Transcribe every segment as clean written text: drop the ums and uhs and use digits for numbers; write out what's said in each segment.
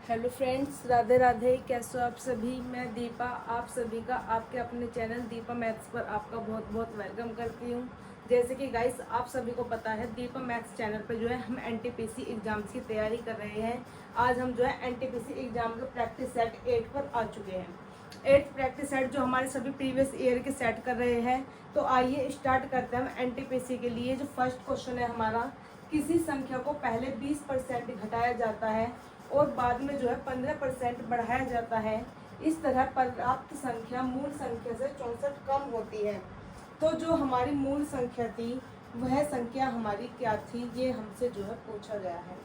Hello friends, Radhe Radhe. कैसे हो आप सभी। मैं दीपा आप सभी का आपके अपने चैनल दीपा मैथ्स पर आपका बहुत बहुत वेलकम करती हूँ। जैसे कि गाइस आप सभी को पता है, दीपा मैथ्स चैनल पर जो है हम एनटीपीसी एग्जाम्स की तैयारी कर रहे हैं। आज हम जो है एनटीपीसी एग्जाम का प्रैक्टिस सेट 8 पर आ चुके हैं। 8th प्रैक्टिस सेट जो हमारे सभी प्रीवियस ईयर के सेट कर रहे हैं। तो आइए स्टार्ट करते हैं हम एनटीपीसी के लिए। जो फर्स्ट क्वेश्चन है हमारा, किसी संख्या को पहले 20% घटाया जाता है और बाद में जो है 15% बढ़ाया जाता है। इस तरह प्राप्त संख्या मूल संख्या से 64 कम होती है। तो जो हमारी मूल संख्या थी वह संख्या हमारी क्या थी, ये हमसे जो है पूछा गया है।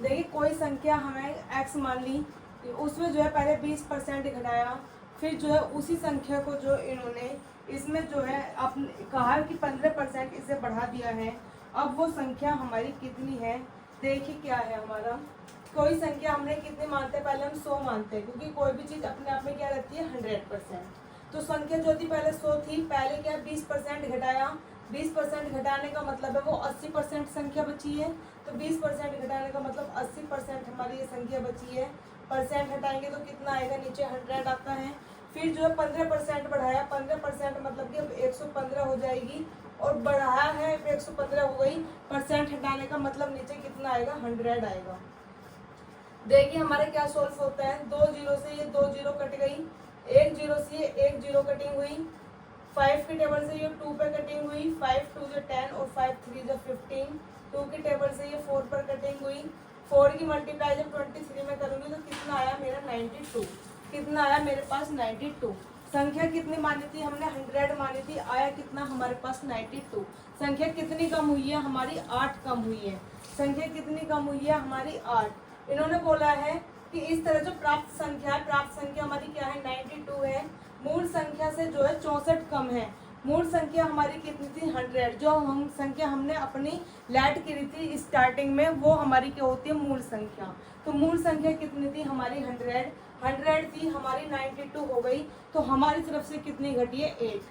देखिए, कोई संख्या हमें x मान ली, उसमें जो है पहले 20% घटाया, फिर जो है उसी संख्या को जो इन्होंने इसमें जो है अपने कहा कि 15% इसे बढ़ा दिया है। अब वो संख्या हमारी कितनी है, देखिए क्या है हमारा। कोई संख्या हमने कितनी मानते हैं, पहले हम 100 मानते हैं, क्योंकि कोई भी चीज़ अपने आप में क्या रहती है 100%। तो संख्या जो थी पहले 100 थी, पहले क्या 20% घटाया। 20% घटाने का मतलब है वो 80% संख्या बची है। तो 20% घटाने का मतलब 80% हमारी ये संख्या बची है। परसेंट हटाएंगे तो कितना आएगा, नीचे 100 आता है। फिर जो है 15% बढ़ाया, 15% मतलब कि अब 115 हो जाएगी, और बढ़ाया है 115 हो गई। परसेंट हटाने का मतलब नीचे कितना आएगा, 100 आएगा। देखिए हमारे क्या सोल्व होता है, 2 जीरो से ये 2 जीरो कट गई, 1 जीरो से ये 1 जीरो कटिंग हुई, 5 की टेबल से ये 2 पे कटिंग हुई, 5 2 जो 10 और 5 3 जो 15, 2 की टेबल से ये 4 पर कटिंग हुई। 4 की मल्टीप्लाई जब 23 में करूंगी तो कितना आया मेरा 92। कितना आया मेरे पास 92। संख्या कितनी मानी थी हमने, 100 मानी थी, आया कितना हमारे पास 92। संख्या कितनी कम हुई है हमारी, 8 कम हुई है। संख्या कितनी कम हुई है हमारी, 8। इन्होंने बोला है कि इस तरह जो प्राप्त संख्या है, प्राप्त संख्या हमारी क्या है 92 है, मूल संख्या से जो है 64 कम है। मूल संख्या हमारी कितनी थी 100, जो हम संख्या हमने अपनी लैट करी थी स्टार्टिंग में, वो हमारी क्या होती है मूल संख्या। तो मूल संख्या कितनी थी हमारी 100 थी, हमारी 92 हो गई। तो हमारी तरफ से कितनी घटी है 8।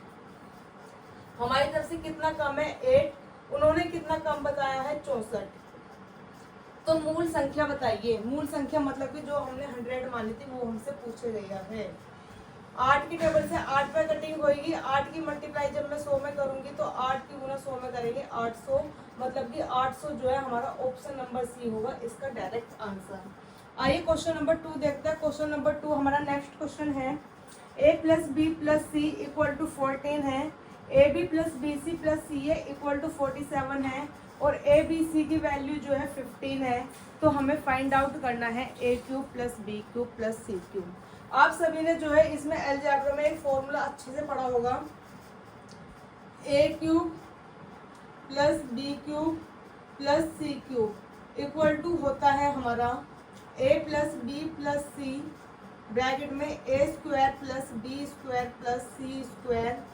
हमारी तरफ से कितना कम है 8, उन्होंने कितना कम बताया है 64। तो मूल संख्या बताइए। मूल संख्या मतलब कि जो हमने 100 मानी थी वो हमसे पूछे गया है। 8 की टेबल से 8 पे कटिंग होगी, 8 की मल्टीप्लाई जब मैं 100 में करूंगी तो 8 की गुना 100 में करेंगे 800, मतलब कि 800 जो है हमारा ऑप्शन नंबर सी होगा इसका डायरेक्ट आंसर। आइए क्वेश्चन नंबर 2 देखते हैं। क्वेश्चन नंबर 2 हमारा नेक्स्ट क्वेश्चन है, a plus B plus C equal to 14 है, A B plus B C plus C A equal to 47 है, और ए बी सी की वैल्यू जो है 15 है। तो हमें फाइंड आउट करना है a cube plus B cube plus C cube. आप सभी ने जो है इसमें अलजेब्रा में एक फॉर्मूला अच्छे से पढ़ा होगा, a cube plus B cube plus C cube equal to होता है हमारा a plus B plus c bracket में a square plus b square plus c square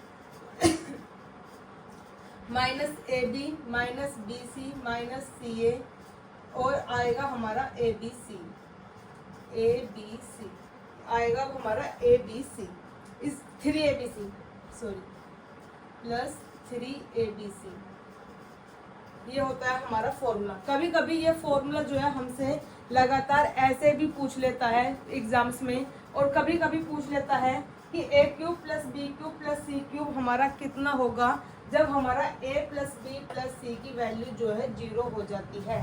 minus a b minus b c minus c a, और आएगा हमारा A B C आएगा हमारा A B C, इस 3ABC सॉरी प्लस 3ABC। ये होता है हमारा फॉर्मूला। कभी कभी ये फॉर्मूला जो है हमसे लगातार ऐसे भी पूछ लेता है एग्जाम्स में, और कभी कभी पूछ लेता है कि a cube plus B cube plus C cube हमारा कितना होगा जब हमारा a प्लस बी प्लस सी की वैल्यू जो है 0 हो जाती है।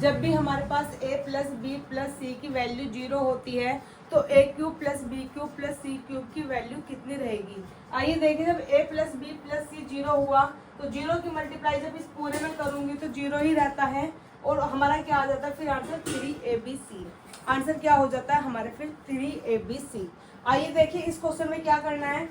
जब भी हमारे पास a प्लस बी प्लस सी की वैल्यू 0 होती है तो a cube plus B cube plus C cube की वैल्यू कितनी रहेगी। आइए देखिए, जब a plus B plus C 0 हुआ तो 0 की मल्टीप्लाई जब इस पूरे में करूंगी तो 0 ही रहता है, और हमारा क्या आ जाता है फिर आंसर 3ABC। आंसर क्या हो जाता है हमारे फिर 3ABC। आइए देखिए इस क्वेश्चन में क्या करना है।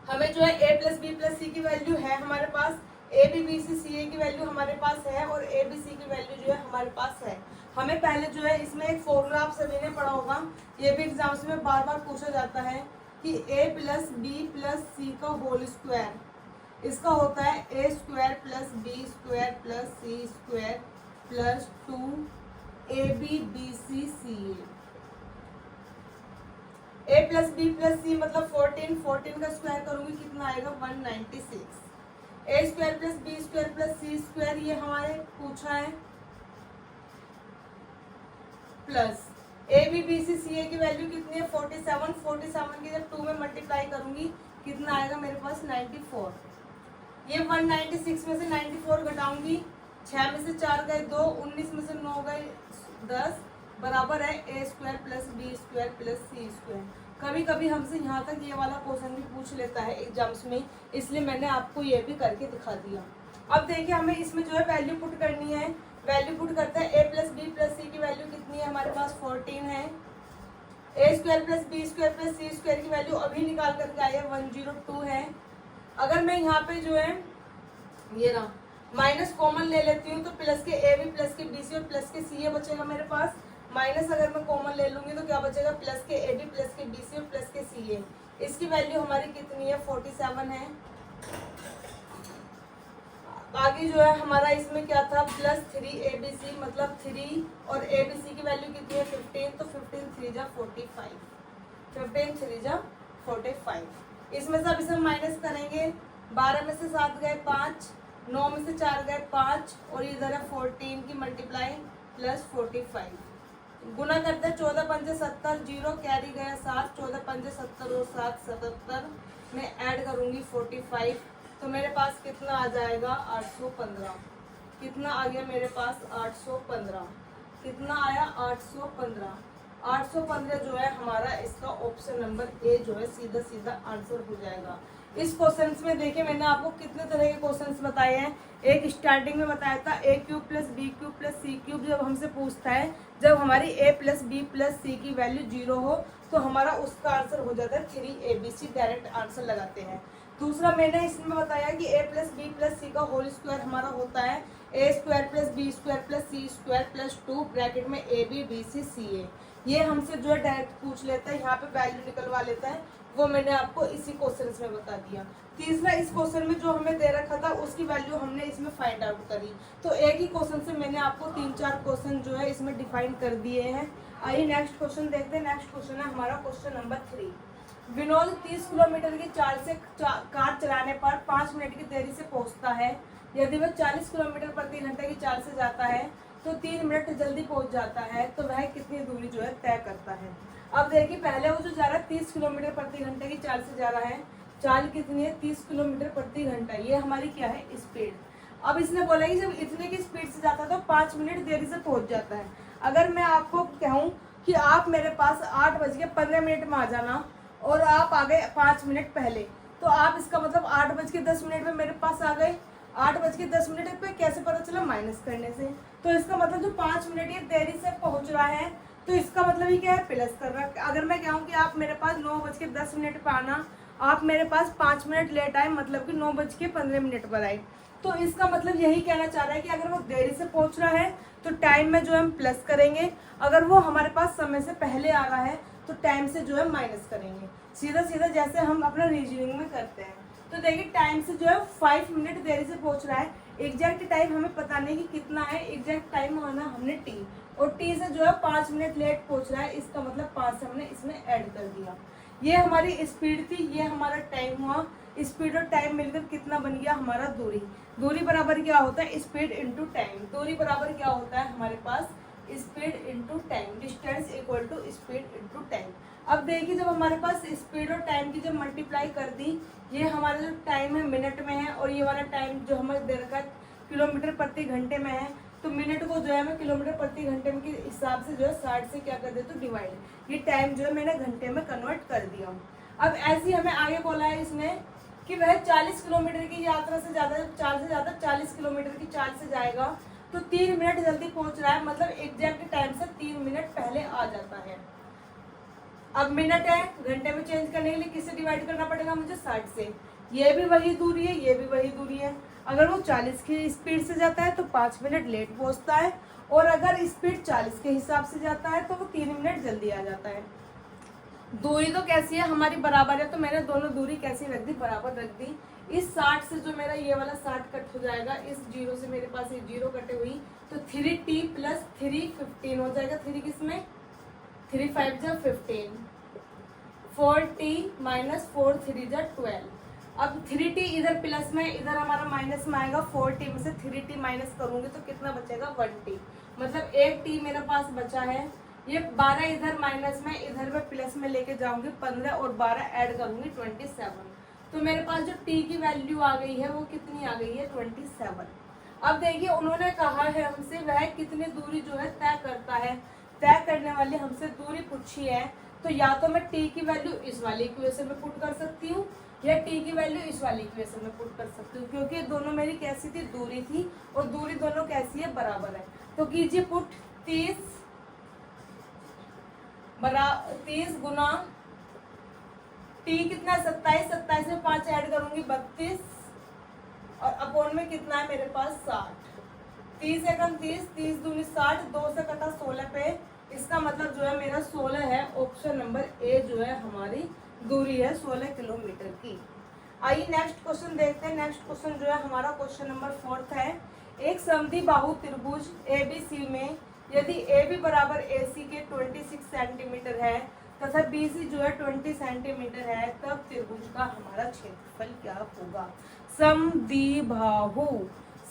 हमें जो है a प्लस बी प्लस सी की वैल्यू है हमारे पास, ए b b c c a की वैल्यू हमारे पास है, और ए बी सी की वैल्यू जो है हमारे पास है। हमें पहले जो है इसमें एक फॉर्मूला आप सभी ने पढ़ा होगा, ये भी एग्जाम्स में बार बार पूछा जाता है कि a plus B plus c का होल स्क्वायर, इसका होता है a square plus b square plus c square plus 2 b c c a plus B plus c मतलब 14 का स्क्वायर करूंगी कितना आएगा 196। A square plus b square plus c square ये हमारे पूछा है, plus a b b c c a की वैल्यू कितनी है 47। 47 की जब 2 में मल्टीप्लाई करूंगी कितना आएगा मेरे पास 94। ये 196 में से 94 घटाऊंगी, 6 में से 4 गए 2, 19 में से 9 गए 10, बराबर है a square plus b square plus c square. कभी कभी हमसे यहाँ तक ये वाला क्वेश्चन भी पूछ लेता है एग्जाम्स में, इसलिए मैंने आपको ये भी करके दिखा दिया। अब देखिए हमें इसमें जो है वैल्यू पुट करनी है। वैल्यू पुट करते हैं, ए प्लस बी प्लस सी की वैल्यू कितनी है हमारे पास 14 है। A square plus b square plus c square की वैल्यू अभी निकाल करके आई है 102 है। अगर मैं यहाँ पे जो है ये रहा माइनस कॉमन ले लेती हूँ तो प्लस के ए बी प्लस के बी सी और प्लस के सी ए बचेगा मेरे पास। माइनस अगर मैं कॉमन ले लूंगी तो क्या बचेगा प्लस के ए बी प्लस के बी सी और प्लस के सी ए। इसकी वैल्यू हमारी कितनी है 47 है। आगे जो है हमारा इसमें क्या था प्लस 3 ए बी सी, मतलब 3 और ए बी सी की वैल्यू कितनी है 15, तो 15 3 जा 45, 15 3 जा 45। इसमें से अब इसे माइनस करेंगे, 12 में से 7 गए 5, 9 में से 4 गए 5 और इधर है 14 की मल्टीप्लाई प्लस 45। गुना करते हैं 14 पंजे 70, 0 कैरी गया 7, 14 पंजे 70 और 7 77 में ऐड करूंगी 45, तो मेरे पास कितना आ जाएगा 815। कितना आ गया मेरे पास 815। कितना आया 815। 815 जो है हमारा इसका ऑप्शन नंबर ए जो है सीधा सीधा आंसर हो जाएगा। इस क्वेश्चंस में देखिए मैंने आपको कितने तरह के क्वेश्चंस बताए हैं। एक स्टार्टिंग में बताया था a cube plus B cube plus C cube जब हमसे पूछता है, जब हमारी ए प्लस बी प्लस सी की वैल्यू 0 हो तो हमारा उसका आंसर हो जाता है 3ABC, डायरेक्ट आंसर लगाते हैं। दूसरा मैंने इसमें बताया कि a plus B plus c का होल स्क्वायर हमारा होता है a square plus b square plus c square plus 2 bracket में a b b c c ए। ये हमसे जो है डायरेक्ट पूछ लेता है, यहाँ पे वैल्यू निकलवा लेता है, वो मैंने आपको इसी क्वेश्चन में बता दिया। तीसरा इस क्वेश्चन में जो हमें दे रखा था उसकी वैल्यू हमने इसमें फाइंड आउट करी। तो एक ही क्वेश्चन से मैंने आपको 3-4 क्वेश्चन जो है इसमें डिफाइन कर दिए हैं। आइए नेक्स्ट क्वेश्चन देखते हैं। नेक्स्ट क्वेश्चन है हमारा क्वेश्चन नंबर 3। विनोद 30 किलोमीटर की चाल से कार चलाने पर 5 मिनट की देरी से पहुंचता है। यदि वह 40 किलोमीटर प्रति घंटे की चाल से जाता है तो 3 मिनट जल्दी पहुंच जाता है, तो वह कितनी दूरी जो है तय करता है। अब देखिए पहले वो जो जा रहा है 30 किलोमीटर प्रति घंटे की चाल से जा रहा है, चाल कितनी है 30 किलोमीटर प्रति घंटा, ये हमारी क्या है स्पीड। अब इसने बोला कि जब इतने की स्पीड से जाता है तो 5 मिनट देरी से पहुंच जाता है। अगर मैं आपको कहूँ कि आप मेरे पास 8:15 में आ जाना और आप आ गए 5 मिनट पहले, तो आप इसका मतलब 8:10 में मेरे पास आ गए। 8:10 पे कैसे पता चला, माइनस करने से। तो इसका मतलब जो 5 मिनट ये देरी से पहुंच रहा है तो इसका मतलब ये क्या है प्लस कर रहा है। अगर मैं कहूँ कि आप मेरे पास 9:10 पे आना, आप मेरे पास 5 मिनट लेट आए, मतलब कि 9:15 पर आए, तो इसका मतलब यही कहना चाह रहा है कि अगर वो देरी से पहुंच रहा है तो टाइम में जो हम प्लस करेंगे, अगर वो हमारे पास समय से पहले आ रहा है तो टाइम से जो है माइनस करेंगे। सीधा सीधा जैसे हम अपना रीजनिंग में करते हैं। तो देखिए टाइम से जो है 5 मिनट देरी से पहुंच रहा है। एग्जैक्ट टाइम हमें पता नहीं कि कितना है, एग्जैक्ट टाइम माना हमने टी, और टी से जो है 5 मिनट लेट पहुंच रहा है, इसका मतलब 5 से हमने इसमें ऐड कर दिया। ये हमारी स्पीड थी, ये हमारा टाइम हुआ। स्पीड और टाइम मिलकर कितना बन गया हमारा दूरी। दूरी बराबर क्या होता है स्पीड इंटू टाइम। दूरी बराबर क्या होता है हमारे पास speed into time. Distance equal to speed into time. अब देखिए जब हमारे पास स्पीड और टाइम की जब मल्टीप्लाई कर दी, ये हमारा जो टाइम है मिनट में है और ये वाला टाइम जो हमें दे रखा है किलोमीटर प्रति घंटे में है, तो मिनट को जो है मैं किलोमीटर प्रति घंटे में के हिसाब से जो है 60 से क्या कर देती हूँ डिवाइड। ये टाइम जो है मैंने घंटे में कन्वर्ट कर दिया। अब ऐसे ही हमें आगे बोला है इसने कि वह 40 किलोमीटर की यात्रा से ज़्यादा, चाल से ज़्यादा 40 किलोमीटर की चाल से जाएगा तो 3 मिनट जल्दी पहुंच रहा है, मतलब एग्जैक्ट टाइम से 3 मिनट पहले आ जाता है। अब मिनट है, घंटे में चेंज करने के लिए किससे डिवाइड करना पड़ेगा मुझे 60 से। ये भी वही दूरी है, ये भी वही दूरी है। अगर वो 40 की स्पीड से जाता है तो 5 मिनट लेट पहुंचता है, और अगर स्पीड 40 के हिसाब से जाता है तो वो 3 मिनट जल्दी आ जाता है। दूरी तो कैसी है हमारी बराबर है, तो मैंने दोनों दूरी कैसी रख दी, बराबर रख दी। इस 60 से जो मेरा ये वाला 60 कट हो जाएगा, इस 0 से मेरे पास ये 0 कटे हुई, तो 3t प्लस 3 15 हो जाएगा। 3 किसमें 3 5 जा 15, 4t माइनस 4 3 जा 12। अब 3t इधर प्लस में, इधर हमारा माइनस में आएगा। 4t में से 3t माइनस करूंगी तो कितना बचेगा 1t, मतलब 1t मेरे पास बचा है। ये 12 इधर माइनस में, इधर में प्लस में लेके जाऊंगी 15 और 12 ऐड करूंगी 27। तो मेरे पास जो t की वैल्यू आ गई है वो कितनी आ गई है 27। अब देखिए उन्होंने कहा है हमसे वह कितनी दूरी जो है तय करता है, तय करने वाली हमसे दूरी पूछी है। तो या तो मैं t की वैल्यू इस वाली इक्वेशन में पुट कर सकती हूँ या t की वैल्यू इस वाली इक्वेशन में पुट कर सकती हूँ, क्योंकि दोनों मेरी कैसी थी, दूरी थी, और दूरी दोनों कैसी है, बराबर है। तो कीजिए पुट 30 गुना t कितना 27, 27 में 5 ऐड करूंगी 32, और अपॉन में कितना है मेरे पास 60। 30 एकम 30, 30 दूनी 60, 2 से कटा 16 पे, इसका मतलब जो है मेरा 16 है। ऑप्शन नंबर ए जो है हमारी दूरी है 16 किलोमीटर की। आइए नेक्स्ट क्वेश्चन देखते हैं। नेक्स्ट क्वेश्चन जो है हमारा क्वेश्चन नंबर 4 है। एक समद्वि बाहु त्रिभुज ABC में यदि AB बराबर AC के 26 सेंटीमीटर है तथा BC जो है 20 सेंटीमीटर है, तब त्रिभुज का हमारा क्षेत्रफल क्या होगा। समद्विबाहु,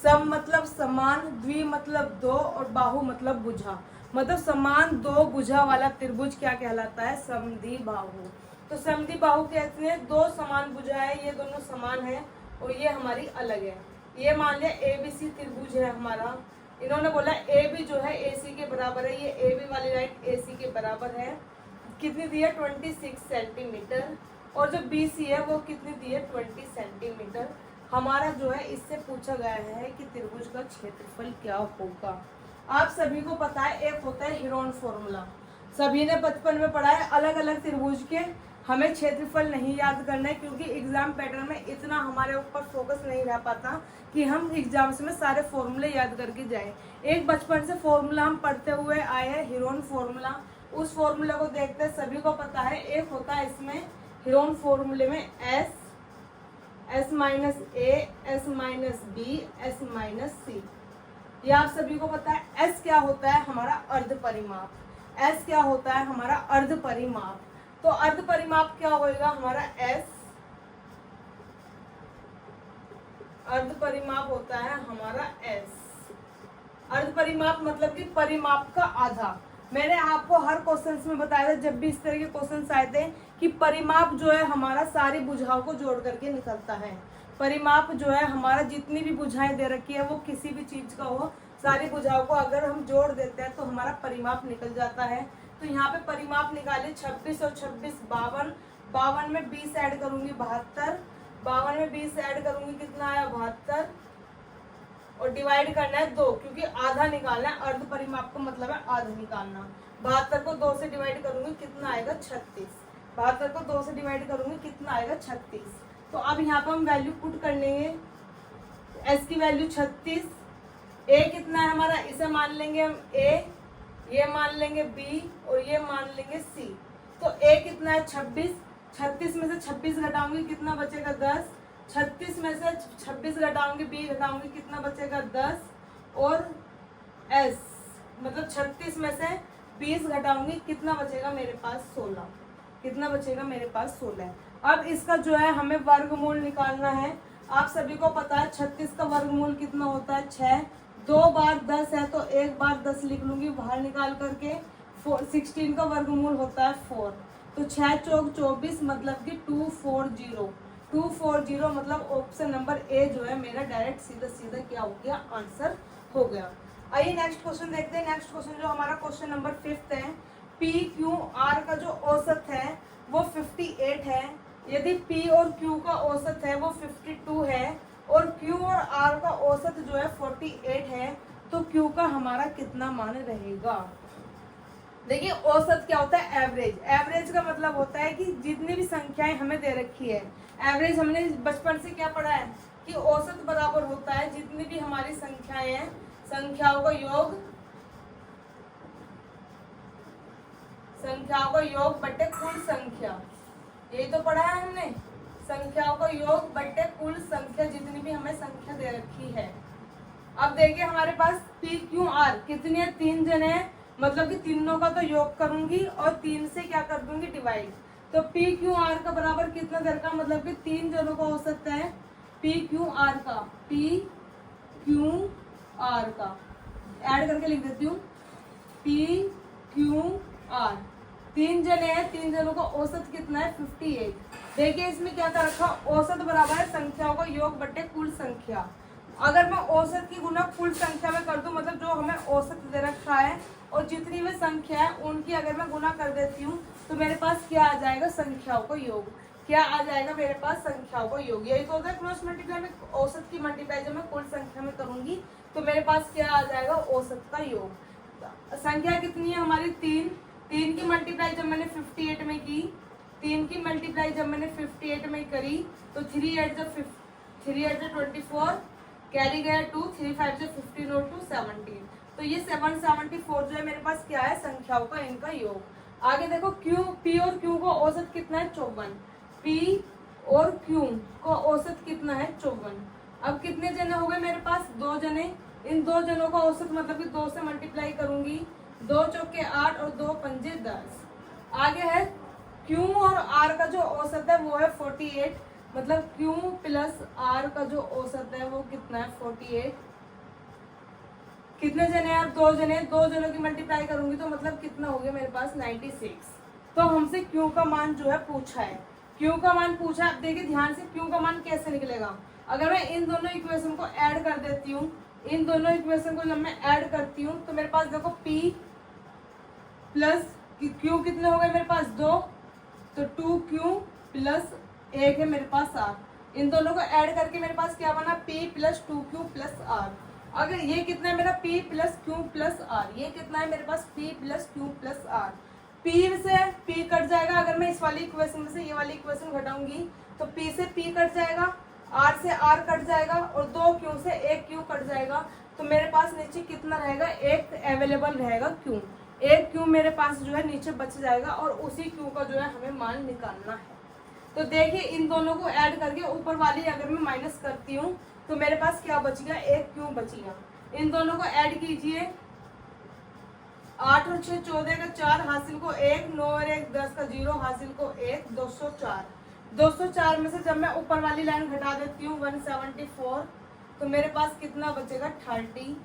सम मतलब समान, द्वि मतलब दो, और बाहु मतलब भुजा, मतलब समान दो भुजा वाला त्रिभुज क्या कहलाता है, समद्विबाहु। तो समद्विबाहु कहते हैं दो समान भुजा है, ये दोनों समान है और ये हमारी अलग है। ये मान लिया ABC त्रिभुज है हमारा, इन्होंने बोला AB जो है AC के बराबर है, ये AB वाली लाइन AC के बराबर है, कितनी दी है 26 सेंटीमीटर, और जो BC है वो कितनी दी है 20 सेंटीमीटर। हमारा जो है इससे पूछा गया है कि त्रिभुज का क्षेत्रफल क्या होगा। आप सभी को पता है एक होता है हीरोन फॉर्मूला, सभी ने बचपन में पढ़ा है। अलग अलग त्रिभुज के हमें क्षेत्रफल नहीं याद करना है, क्योंकि एग्जाम पैटर्न में इतना हमारे ऊपर फोकस नहीं रह पाता कि हम एग्जाम्स में सारे फॉर्मूले याद करके जाए। एक बचपन से फॉर्मूला हम पढ़ते हुए आए हैं हीरोन फॉर्मूला, उस फॉर्मूला को देखते हैं, सभी को पता है। एक होता है इसमें हीरोन फॉर्मूले में S minus A, S minus B, S minus C, ये आप सभी को पता है। S क्या होता है हमारा अर्ध परिमाप, S क्या होता है हमारा अर्ध परिमाप। तो अर्ध परिमाप क्या होगा हमारा S, अर्ध परिमाप होता है हमारा S। अर्ध परिमाप मतलब कि परिमाप का आधा। मैंने आपको हर क्वेश्चन में बताया था जब भी इस तरह के क्वेश्चन आए थे कि परिमाप जो है हमारा सारी भुजाओं को जोड़ करके निकलता है। परिमाप जो है हमारा जितनी भी भुजाएं दे रखी है वो किसी भी चीज का हो, सारी भुजाओं को अगर हम जोड़ देते हैं तो हमारा परिमाप निकल जाता है। तो यहाँ पे परिमाप निकाले 26 और 26 52, 52 में 20 ऐड करूंगी 72, 52 में 20 ऐड करूंगी कितना आया 72, और डिवाइड करना है 2, क्योंकि आधा निकालना है। अर्ध परिमाप का मतलब है आधा निकालना। 72 को 2 से डिवाइड करूंगी कितना आएगा 36, 72 को 2 से डिवाइड करूंगी कितना आएगा 36। तो अब यहाँ पर हम वैल्यू पुट कर लेंगे। S की वैल्यू 36, A कितना है हमारा, इसे मान लेंगे हम A, ये मान लेंगे B और ये मान लेंगे C। तो A कितना है 26, 36 में से 26 घटाऊंगी कितना बचेगा 10, 36 में से 26 घटाऊंगी B घटाऊंगी कितना बचेगा 10, और S मतलब 36 में से 20 घटाऊंगी कितना बचेगा मेरे पास 16, कितना बचेगा मेरे पास 16। अब इसका जो है हमें वर्गमूल निकालना है। आप सभी को पता है 36 का वर्गमूल कितना होता है 6, 2 बार 10 है तो 1 बार 10 लिख लूंगी बाहर निकाल करके। 16 का वर्गमूल होता है 4, तो 6 चौक 24 मतलब कि 240, 240 मतलब ऑप्शन नंबर ए जो है मेरा डायरेक्ट सीधा सीधा क्या हो गया आंसर हो गया। आइए नेक्स्ट क्वेश्चन देखते हैं। नेक्स्ट क्वेश्चन जो हमारा क्वेश्चन नंबर 5 है, PQR का जो औसत है वो 58 है, यदि P और Q का औसत है वो 52 है और Q और R का औसत जो है 48 है, तो Q का हमारा कितना मान रहेगा। देखिए औसत क्या होता है, एवरेज। एवरेज का मतलब होता है कि जितनी भी संख्याएं हमें दे रखी है, एवरेज हमने बचपन से क्या पढ़ा है कि औसत बराबर होता है जितनी भी हमारी संख्याएं हैं, संख्याओं का योग, संख्याओं का योग बटे कुल संख्या, यही तो पढ़ा है हमने। संख्याओं का योग बटे कुल संख्या, जितनी भी हमें संख्या दे रखी है। अब देखिए हमारे पास PQR कितनी है, 3 जने हैं, मतलब कि तीनों का तो योग करूंगी और 3 से क्या कर दूंगी डिवाइड। तो PQR का बराबर कितना दे रखा, मतलब कि 3 जनों का औसत है PQR का, PQR का ऐड करके लिख देती हूँ, PQR आर। 3 जने हैं, 3 जनों का औसत कितना है 58। देखिए इसमें क्या कर रखा, औसत बराबर है संख्याओं का योग बटे कुल संख्या। अगर मैं औसत की गुना कुल संख्या में कर दूं, मतलब जो हमें औसत दे रखा है और जितनी भी संख्या है उनकी अगर मैं गुना कर देती हूँ तो मेरे पास क्या आ जाएगा, संख्याओं का योग। क्या आ जाएगा मेरे पास, संख्याओं का योग। यही तो होता है क्रॉस मल्टीप्लाई में, औसत की मल्टीप्लाई जब मैं कुल संख्या में करूंगी तो मेरे पास क्या आ जाएगा, औसत का योग। संख्या कितनी है हमारी 3। 3 की मल्टीप्लाई जब मैंने 58 में की, 3 की मल्टीप्लाई जब मैंने 58 में करी तो 3 8 24, कैरी गया 2, 3 5 15 और 2 17। तो ये 774 जो है मेरे पास क्या है, संख्याओं का इनका योग। आगे देखो क्यू, पी और क्यू का औसत कितना है 54। पी और क्यू का औसत कितना है 54। अब कितने जने हो गए मेरे पास, 2 जने। इन 2 जनों का औसत मतलब कि 2 से मल्टीप्लाई करूंगी, 2 चौके 8 और 2 पंजे 10। आगे है क्यू और आर का जो औसत है वो है 48, मतलब क्यू प्लस आर का जो औसत है वो कितना है 48। कितने जने हैं, अब 2 जने, 2 जनों की मल्टीप्लाई करूंगी तो मतलब कितना हो गया मेरे पास 96। तो हमसे क्यू का मान जो है पूछा है, क्यू का मान पूछा है। अब देखिए ध्यान से क्यू का मान कैसे निकलेगा। अगर मैं इन दोनों इक्वेशन को ऐड कर देती हूँ, इन दोनों इक्वेशन को जब मैं ऐड करती हूँ तो मेरे पास देखो पी प्लस क्यू कितने हो गए मेरे पास 2, तो 2Q प्लस 1 है मेरे पास R। इन दोनों को ऐड करके मेरे पास क्या बना, P plus 2Q plus R। अगर ये कितना है मेरा P plus Q plus R, ये कितना है मेरे पास P plus Q plus R। P से P कट जाएगा, अगर मैं इस वाली इक्वेशन में से ये वाली इक्वेशन घटाऊंगी तो P से P कट जाएगा, R से R कट जाएगा और 2Q से 1Q कट जाएगा। तो मेरे पास नीचे कितना रहेगा, एक अवेलेबल रहेगा Q। एक क्यू मेरे पास जो है नीचे बच जाएगा और उसी क्यू का जो है हमें मान निकालना है। तो देखिए इन दोनों को ऐड करके ऊपर वाली अगर मैं माइनस करती हूँ तो मेरे पास क्या बच गया, एक क्यू बच गया। इन दोनों को ऐड कीजिए, 8 और 6 14 का 4 हासिल को 1, 9 और 1 10 का 0 हासिल को 1, 204। 204 में से जब मैं ऊपर वाली लाइन घटा देती हूँ 174, तो मेरे पास कितना बचेगा 30।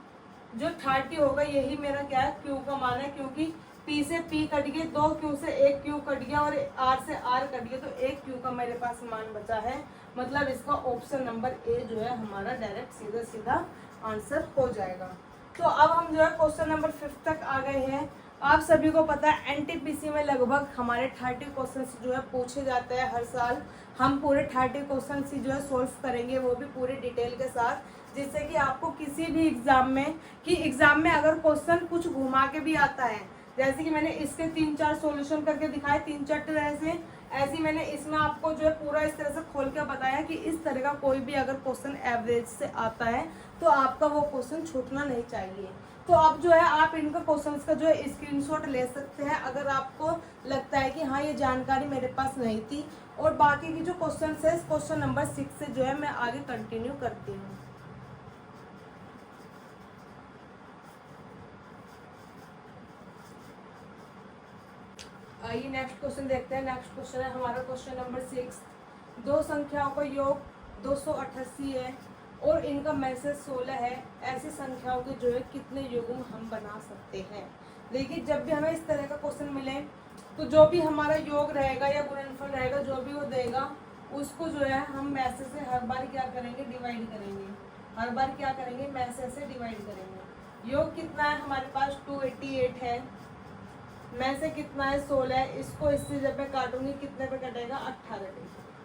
जो 30 होगा यही मेरा क्या है, क्यू का मान है, क्योंकि P से P कट गए, 2Q से 1Q कट गया और R से R कट गया, तो 1Q का मेरे पास मान बचा है। मतलब इसका ऑप्शन नंबर ए जो है हमारा डायरेक्ट सीधा सीधा आंसर हो जाएगा। तो अब हम जो है क्वेश्चन नंबर 5 तक आ गए हैं। आप सभी को पता है NTPC में लगभग हमारे 30 क्वेश्चन जो है पूछे जाते हैं हर साल। हम पूरे 30 क्वेश्चन ही जो है सोल्व करेंगे, वो भी पूरे डिटेल के साथ, जिससे कि आपको किसी भी एग्जाम में अगर क्वेश्चन कुछ घुमा के भी आता है, जैसे कि मैंने इसके 3-4 सॉल्यूशन करके दिखाए 3-4 तरह से, ऐसे ही मैंने इसमें आपको जो है पूरा इस तरह से खोल के बताया कि इस तरह का कोई भी अगर क्वेश्चन एवरेज से आता है तो आपका वो क्वेश्चन छूटना नहीं चाहिए। तो अब जो है आप इनका क्वेश्चंस का जो है स्क्रीनशॉट ले सकते हैं अगर आपको लगता है कि हाँ ये जानकारी मेरे पास नहीं थी। और बाकी की जो क्वेश्चन है क्वेश्चन नंबर 6 से जो है मैं आगे कंटिन्यू करती हूँ। आइए नेक्स्ट क्वेश्चन देखते हैं। नेक्स्ट क्वेश्चन है हमारा क्वेश्चन नंबर 6। दो संख्याओं का योग 288 है और इनका मैसेज 16 है। ऐसी संख्याओं के जो है कितने युग्म हम बना सकते हैं। देखिए जब भी हमें इस तरह का क्वेश्चन मिले तो जो भी हमारा योग रहेगा या गुणनफल रहेगा, जो भी वो देगा उसको जो है हम मैसेज से हर बार क्या करेंगे, डिवाइड करेंगे। हर बार क्या करेंगे, मैसेज से डिवाइड करेंगे। योग कितना है हमारे पास 288 है, में से कितना है 16 है। इसको इससे जब मैं काटूंगी कितने पे कटेगा, 18 पे।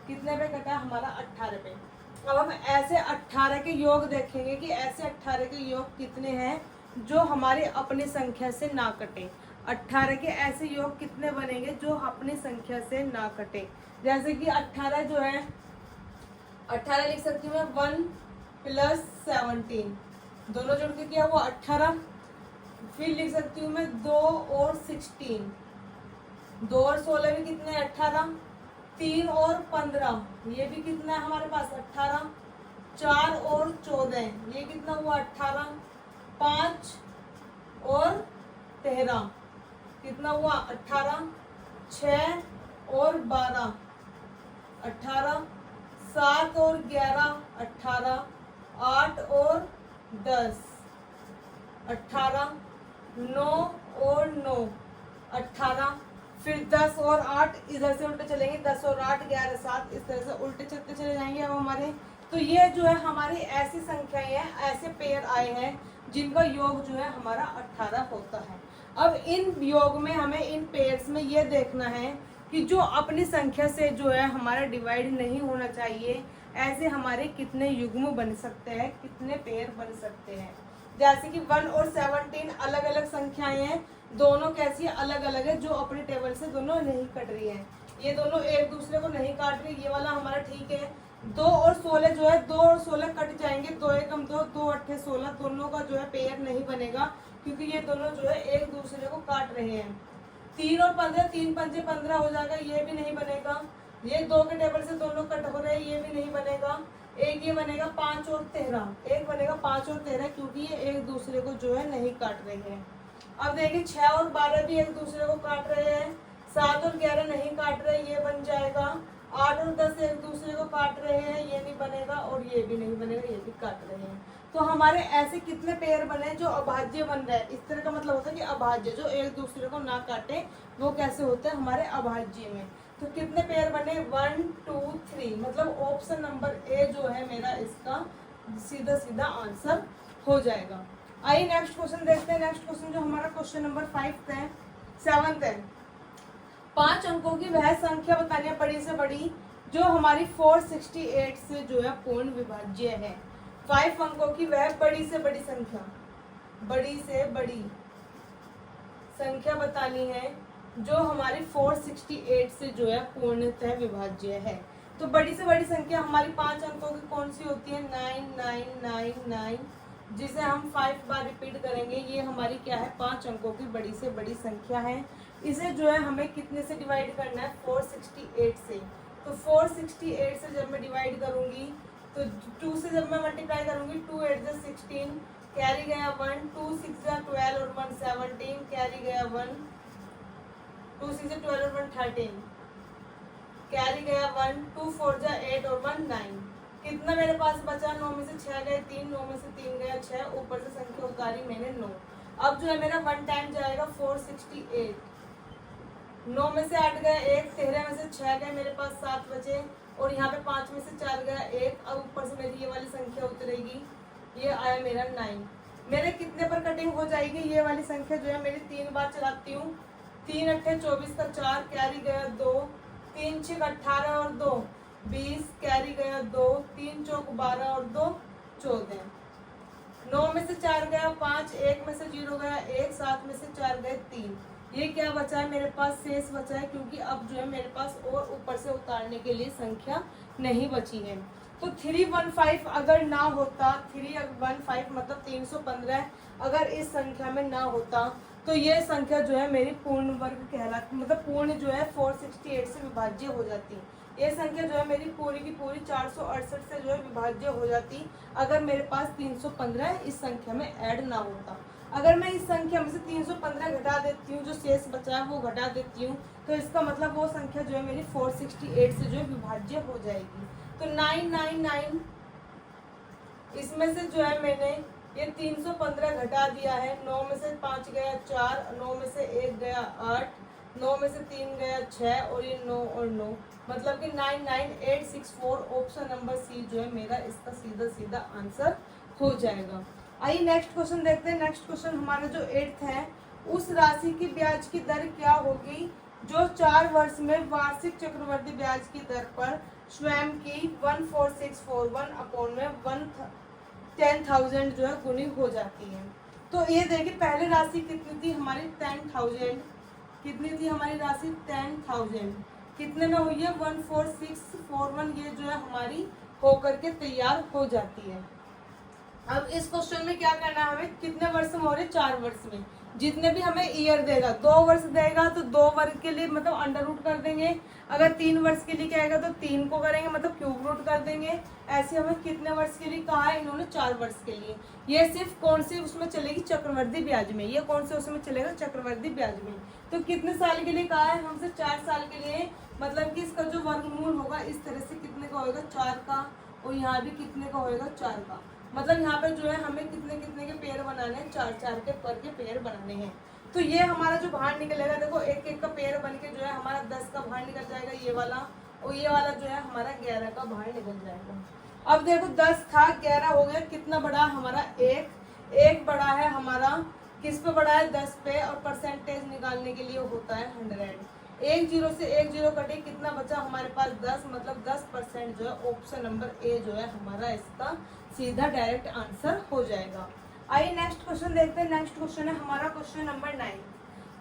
कितने पे कटा हमारा 18 पे। अब हम ऐसे 18 के योग देखेंगे कि ऐसे 18 के योग कितने हैं जो हमारे अपनी संख्या से ना कटे। 18 के ऐसे योग कितने बनेंगे जो अपनी संख्या से ना कटे। जैसे कि 18 जो है, 18 लिख सकती हूँ मैं 1 + 17, दोनों जोड़ के किया वो 18। फिर लिख सकती हूँ मैं 2 और 16, 2 और 16 भी कितने 18, 3 और 15 ये भी कितना है हमारे पास 18, 4 और 14 ये कितना हुआ 18, 5 और 13 कितना हुआ 18, 6 और 12 18, 7 और 11 18, 8 और 10 18, 9 और 9 18, फिर 10 और 8 इधर से उल्टे चलेंगे, 10 और 8 11 7, इस तरह से उल्टे चलते चले जाएंगे अब हमारे। तो ये जो है हमारी ऐसी संख्याएं हैं, ऐसे पेयर आए हैं जिनका योग जो है हमारा 18 होता है। अब इन योग में हमें इन पेयर्स में ये देखना है कि जो अपनी संख्या से जो है हमारा डिवाइड नहीं होना चाहिए, ऐसे हमारे कितने युग्म बन सकते हैं, कितने पेयर बन सकते हैं। जैसे कि 1 और 17 अलग अलग संख्याएं हैं, दोनों कैसी है, अलग अलग है, जो अपने टेबल से दोनों नहीं कट रही है, ये दोनों एक दूसरे को नहीं काट रही, ये वाला हमारा ठीक है। 2 और 16 जो है 2 और 16 कट जाएंगे, 2 एकम 2, 2 अट्ठे 16, दोनों का जो है पेयर नहीं बनेगा क्योंकि ये दोनों जो है एक दूसरे को काट रहे हैं। 3 और 15, 3 पंजे 15 हो जाएगा, ये भी नहीं बनेगा। ये 2 के टेबल से दोनों कट हो रहे हैं, ये भी नहीं बनेगा। एक ये बनेगा 5 और 13, एक बनेगा 5 और 13 क्योंकि ये एक दूसरे को जो है नहीं काट रहे हैं। अब देखिए 6 और 12 भी एक दूसरे को काट रहे हैं, 7 और 11 नहीं काट रहे, ये बन जाएगा। 8 और 10 एक दूसरे को काट रहे हैं, ये नहीं बनेगा, और ये भी नहीं बनेगा, ये भी काट रहे हैं। तो हमारे ऐसे कितने पेयर बने जो अभाज्य बन रहे हैं। इस तरह का मतलब होता है कि अभाज्य जो एक दूसरे को ना काटे, वो कैसे होते हैं हमारे अभाज्य में। तो कितने पेयर बने, 1 2 3, मतलब ऑप्शन नंबर ए जो है मेरा इसका सीधा सीधा आंसर हो जाएगा। आइए नेक्स्ट क्वेश्चन देखते हैं। नेक्स्ट क्वेश्चन जो हमारा क्वेश्चन नंबर 7 है। 5 अंकों की वह संख्या बतानी है बड़ी से बड़ी जो हमारी 468 से जो है पूर्ण विभाज्य है। 5 अंकों की वह बड़ी से बड़ी संख्या, बड़ी से बड़ी संख्या बतानी है जो हमारी 468 से जो है पूर्णतः विभाज्य है। तो बड़ी से बड़ी संख्या हमारी 5 अंकों की कौन सी होती है, 9999, जिसे हम 5 बार रिपीट करेंगे। ये हमारी क्या है, 5 अंकों की बड़ी से बड़ी संख्या है। इसे जो है हमें कितने से डिवाइड करना है, 468 से। तो 468 से जब मैं डिवाइड करूंगी तो 2 से जब मैं मल्टीप्लाई करूंगी, 2 8 16, कैरी गया 1, 2 6 12 और 1 17, कैरी गया 1, 2 6 12 और 1 13, कैरी गया 1, 2 4 8 और 1 9। कितना मेरे पास बचा, 9 में से 6 गए 3, 9 में से 3 गया 6, ऊपर से संख्या उतारी मैंने 9। अब जो है मेरा 1 टाइम जाएगा 468, 9 में से 8 गया 1, 13 में से 6 गए, मेरे पास 7 बचे, और यहाँ पे 5 में से 4 गया 1। अब ऊपर से मेरी ये वाली संख्या उतरेगी, ये आया मेरा 9। मेरे कितने पर कटिंग हो जाएगी, ये वाली संख्या जो है मेरी 3 बार चलाती हूँ। 3 अट्ठे 24 का 4, कैरी गया 2, 3 6 18 और 2 20, कैरी गया 2, 3 चौक 12 और 2 14, 9 में से 4 गया 5, 1 में से 0 गया 1, 7 में से 4 गए 3। ये क्या बचा है मेरे पास, शेष बचा है, क्योंकि अब जो है मेरे पास और ऊपर से उतारने के लिए संख्या नहीं बची है। तो 315 अगर ना होता, 315 मतलब 315 अगर इस संख्या में ना होता तो ये संख्या जो है मेरी पूर्ण वर्ग कहलाती, मतलब पूर्ण जो है 468 से विभाज्य हो जाती। ये संख्या जो है मेरी पूरी की पूरी 468 से जो है विभाज्य हो जाती अगर मेरे पास 315 इस संख्या में ऐड ना होता। अगर मैं इस संख्या में से 315 घटा देती हूँ, जो शेष बचा है वो घटा देती हूँ, तो इसका मतलब वो संख्या जो है मेरी 468 से जो है विभाज्य हो जाएगी। तो 999 इसमें से जो है मैंने ये 315 घटा दिया है। 9 में से 5 गया 4, 9 में से 1 गया 8, 9 में से 3 गया 6, और ये 9 और 9, मतलब कि 99864 ऑप्शन नंबर सी जो है मेरा इसका सीधा सीधा आंसर हो जाएगा। आइए नेक्स्ट क्वेश्चन देखते हैं। नेक्स्ट क्वेश्चन हमारा जो 8th है, उस राशि की ब्याज की दर क्या होगी जो 4 वर्ष में वार्षिक चक्रवृद्धि ब्याज की दर पर स्वयं की 14641 अपॉन में 10,000 जो है गुनी हो जाती है। तो ये देखिए पहले राशि कितनी थी हमारी 10,000, कितनी थी हमारी राशि 10,000, कितने में हुई है 14641, ये जो है हमारी होकर के तैयार हो जाती है। अब इस क्वेश्चन में क्या करना है हमें, कितने वर्ष में हो रहे, 4 वर्ष में। जितने भी हमें ईयर देगा, 2 वर्ष देगा तो 2 वर्ग के लिए मतलब अंडर रूट कर देंगे, अगर 3 वर्ष के लिए क्या आएगा तो 3 को करेंगे मतलब क्यूब रूट कर देंगे। ऐसे हमें कितने वर्ष के लिए कहा है इन्होंने, 4 वर्ष के लिए। ये सिर्फ कौन सी उसमें चलेगी, चक्रवृद्धि ब्याज में। ये कौन से उसमें चलेगा, चक्रवृद्धि ब्याज में। तो कितने साल के लिए कहा है हमसे, 4 साल के लिए, मतलब कि इसका जो वर्गमूल होगा इस तरह से कितने का होगा, 4 का, और यहाँ भी कितने का होगा, 4 का। मतलब यहाँ पे जो है हमें कितने कितने के पेयर बनाने हैं, 4 4 के पर के पेयर बनाने हैं। तो ये हमारा जो बाहर निकलेगा, देखो एक एक का पेड़ बन के जो है हमारा 10 का बाहर निकल जाएगा ये वाला, और ये वाला जो है हमारा 11 का बाहर निकल जाएगा। अब देखो 10 था 11 हो गया, कितना बड़ा हमारा एक बड़ा है हमारा, किस पे बड़ा है 10 पे, और परसेंटेज निकालने के लिए होता है 100। एक जीरो से एक जीरो कटे, कितना बचा हमारे पास 10, मतलब 10% जो है ऑप्शन नंबर ए जो है हमारा इसका सीधा डायरेक्ट आंसर हो जाएगा। आइए नेक्स्ट क्वेश्चन देखते हैं। नेक्स्ट क्वेश्चन है हमारा क्वेश्चन नंबर 9।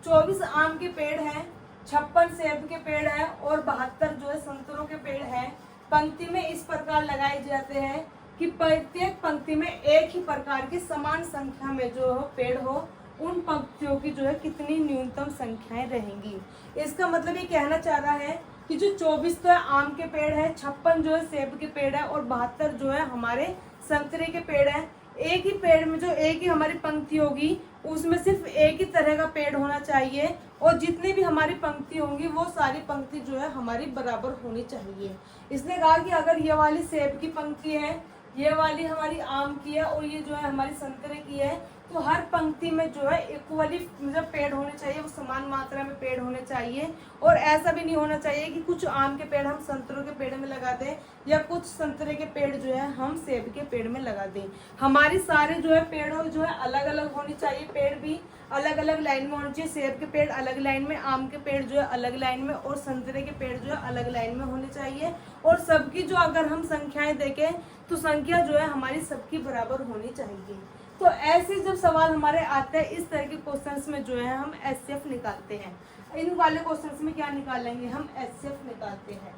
24 आम के पेड़ हैं, 56 सेब के पेड़ हैं और 72 जो है संतरों के पेड़ हैं। पंक्ति में इस प्रकार लगाए जाते हैं कि प्रत्येक पंक्ति में एक ही प्रकार की समान संख्या में जो पेड़ हो, उन पंक्तियों की जो है कितनी न्यूनतम संख्याएं रहेंगी। इसका मतलब ये कहना चाह रहा है कि जो 24 तो है आम के पेड़ है, 56 जो है सेब के पेड़ है और 72 जो है हमारे संतरे के पेड़ है। एक ही पेड़ में जो एक ही हमारी पंक्ति होगी उसमें सिर्फ एक ही तरह का पेड़ होना चाहिए, और जितनी भी हमारी पंक्ति होंगी वो सारी पंक्ति जो है हमारी बराबर होनी चाहिए। इसने कहा कि अगर ये वाली सेब की पंक्ति है, ये वाली हमारी आम की है और ये जो है हमारी संतरे की है, तो हर पंक्ति में जो है इक्वली मतलब पेड़ होने चाहिए, वो समान मात्रा में पेड़ होने चाहिए। और ऐसा भी नहीं होना चाहिए कि कुछ आम के पेड़ हम संतरों के पेड़ में लगा दें या कुछ संतरे के पेड़ जो है हम सेब के पेड़ में लगा दें। हमारी सारे जो है पेड़ जो है अलग अलग होनी चाहिए, पेड़ भी अलग अलग लाइन में होनी चाहिए। सेब के पेड़ अलग लाइन में, आम के पेड़ जो है अलग लाइन में और संतरे के पेड़ जो है अलग लाइन में होने चाहिए। और सबकी जो अगर हम संख्याएं देखें तो संख्या जो है हमारी सबकी बराबर होनी चाहिए। तो ऐसे जब सवाल हमारे आते हैं इस तरह के क्वेश्चंस में जो है हम एचसीएफ निकालते हैं। इन वाले क्वेश्चंस में क्या निकालेंगे, हम एचसीएफ निकालते हैं।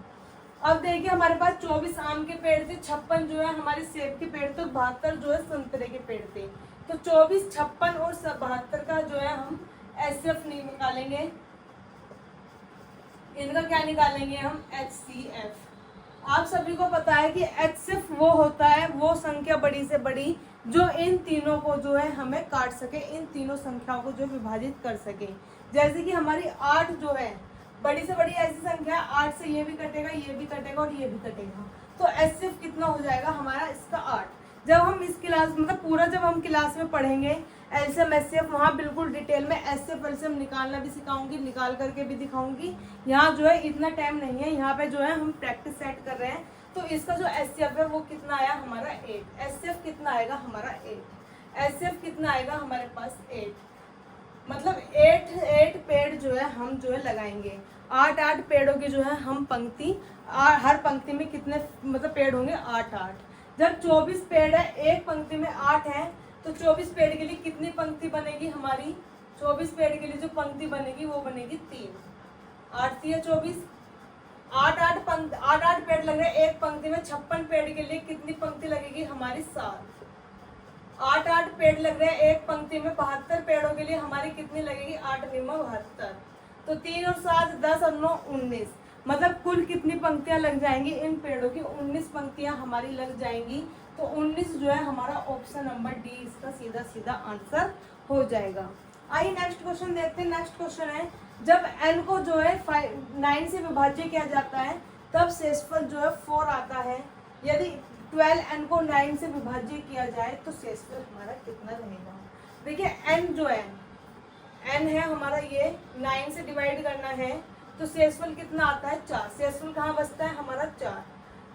अब देखिए हमारे पास 24 आम के पेड़ थे, 56 जो है हमारे सेब के पेड़ थे, 72 जो है संतरे के पेड़ थे। तो 24, 56 और 72 का जो है हम एचसीएफ नहीं निकालेंगे, इनका क्या निकालेंगे हम एचसीएफ। आप सभी को पता है कि एचसीएफ वो होता है, वो संख्या बड़ी से बड़ी जो इन तीनों को जो है हमें काट सके, इन तीनों संख्याओं को जो विभाजित कर सके। जैसे कि हमारी 8 जो है बड़ी से बड़ी ऐसी संख्या, 8 से ये भी कटेगा, ये भी कटेगा और ये भी कटेगा, तो एचसीएफ कितना हो जाएगा हमारा इसका 8। जब हम इस क्लास मतलब पूरा जब हम क्लास में पढ़ेंगे एलसीएम एचसीएफ, वहाँ बिल्कुल डिटेल में एचसीएफ एलसीएम निकालना भी सिखाऊंगी, निकाल करके भी दिखाऊंगी। यहाँ जो है इतना टाइम नहीं है, यहाँ पे जो है हम प्रैक्टिस सेट कर रहे हैं। तो इसका जो एचसीएफ है वो कितना आया हमारा 8। एचसीएफ कितना आएगा हमारा 8। एचसीएफ कितना आएगा हमारे पास 8, मतलब 8 पेड़ जो है हम जो है लगाएंगे। 8 पेड़ों की जो है हम पंक्ति, हर पंक्ति में कितने मतलब पेड़ होंगे 8। जब 24 पेड़ है, एक पंक्ति में 8 है, तो 24 पेड़ के लिए कितनी पंक्ति बनेगी हमारी, 24 पेड़ के लिए जो पंक्ति बनेगी वो बनेगी 3। 8 3 24, 8 पेड़ लग रहे हैं एक पंक्ति में। 56 पेड़ के लिए कितनी पंक्ति लगेगी हमारी 7। 8 पेड़ लग रहे हैं एक पंक्ति में। 72 पेड़ों के लिए हमारी कितनी लगेगी 8 × 72, तो 3 और 7 10 और 9 19, मतलब कुल कितनी पंक्तियां लग जाएंगी इन पेड़ों की, 19 पंक्तियां हमारी लग जाएंगी। तो 19 जो है हमारा ऑप्शन नंबर डी इसका सीधा सीधा आंसर हो जाएगा। आइए नेक्स्ट क्वेश्चन देखते हैं। नेक्स्ट क्वेश्चन है, जब n को जो है 9 से विभाज्य किया जाता है तब शेषफल जो है 4 आता है। यदि 12n को 9 से विभाज्य किया जाए तो शेषफल हमारा कितना रहेगा। देखिए n जो है, n है हमारा, ये 9 से डिवाइड करना है तो शेषफल कितना आता है 4। शेषफल कहाँ बचता है हमारा 4।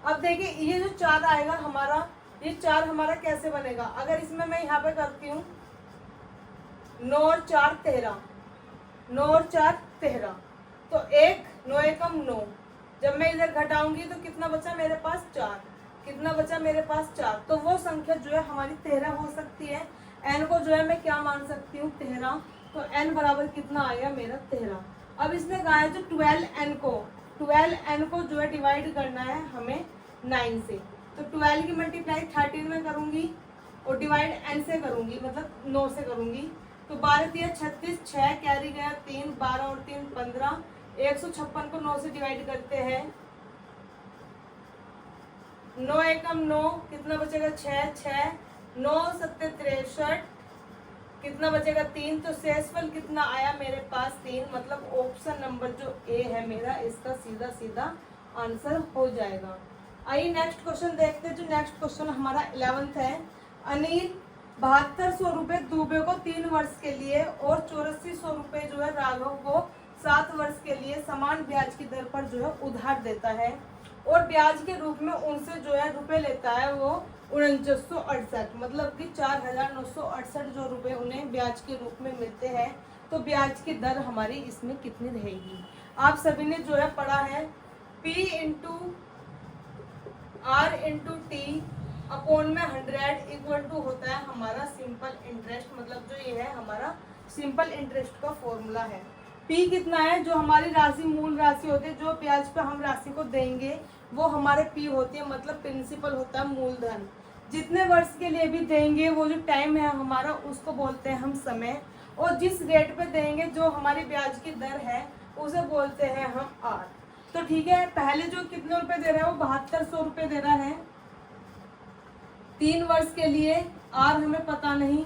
अब देखिए ये जो 4 आएगा हमारा, ये 4 हमारा कैसे बनेगा, अगर इसमें मैं यहाँ पे करती हूँ 9 और 4 13, 9 और 4 13, तो 1 9 एकम 9। जब मैं इधर घटाऊंगी तो कितना बचा मेरे पास 4, कितना बचा मेरे पास 4, तो वो संख्या जो है हमारी 13 हो सकती है। n को जो है मैं क्या मान सकती हूँ 13, तो n बराबर कितना आएगा मेरा 13। अब इसने कहा है जो 12n को जो है डिवाइड करना है हमें 9 से, तो 12 की मल्टीप्लाई 13 में करूंगी और डिवाइड n से करूंगी, मतलब 9 से करूंगी, तो 12 3 36, 6 कैरी गया 3, 12 और 3 15, 156 को 9 से डिवाइड करते हैं, 9 एकम 9, कितना बचेगा 6, 9 7 63, कितना बचेगा 3, तो शेषफल कितना आया मेरे पास 3, मतलब ऑप्शन नंबर जो ए है मेरा इसका सीधा सीधा आंसर हो जाएगा। आइए नेक्स्ट क्वेश्चन देखते हैं। जो नेक्स्ट क्वेश्चन हमारा 11th है, अनिल 7200 रुपये दुबे को 3 वर्ष के लिए और 8400 रुपये जो है राघव को 7 वर्ष के लिए समान ब्याज की दर पर जो है उधार देता है और ब्याज के रूप में उनसे जो है रुपए लेता है वो 4968, मतलब कि 4968 जो रुपए उन्हें ब्याज के रूप में मिलते हैं। तो ब्याज की दर हमारी इसमें कितनी रहेगी? आप सभी ने जो है पढ़ा है P into R into T upon में 100 इक्वल टू होता है हमारा सिंपल इंटरेस्ट, मतलब जो ये है हमारा सिंपल इंटरेस्ट का फॉर्मूला है। P कितना है? जो हमारी राशि मूल राशि होती है, जो ब्याज पे हम राशि को देंगे वो हमारे P होती है, मतलब प्रिंसिपल होता है मूलधन। जितने वर्ष के लिए भी देंगे वो जो टाइम है हमारा उसको बोलते हैं हम समय, और जिस रेट पे देंगे जो हमारी ब्याज की दर है उसे बोलते हैं हम R। तो ठीक है, पहले जो कितने रुपए दे रहा है वो 7200 रुपये दे रहा है 3 वर्ष के लिए, R हमें पता नहीं,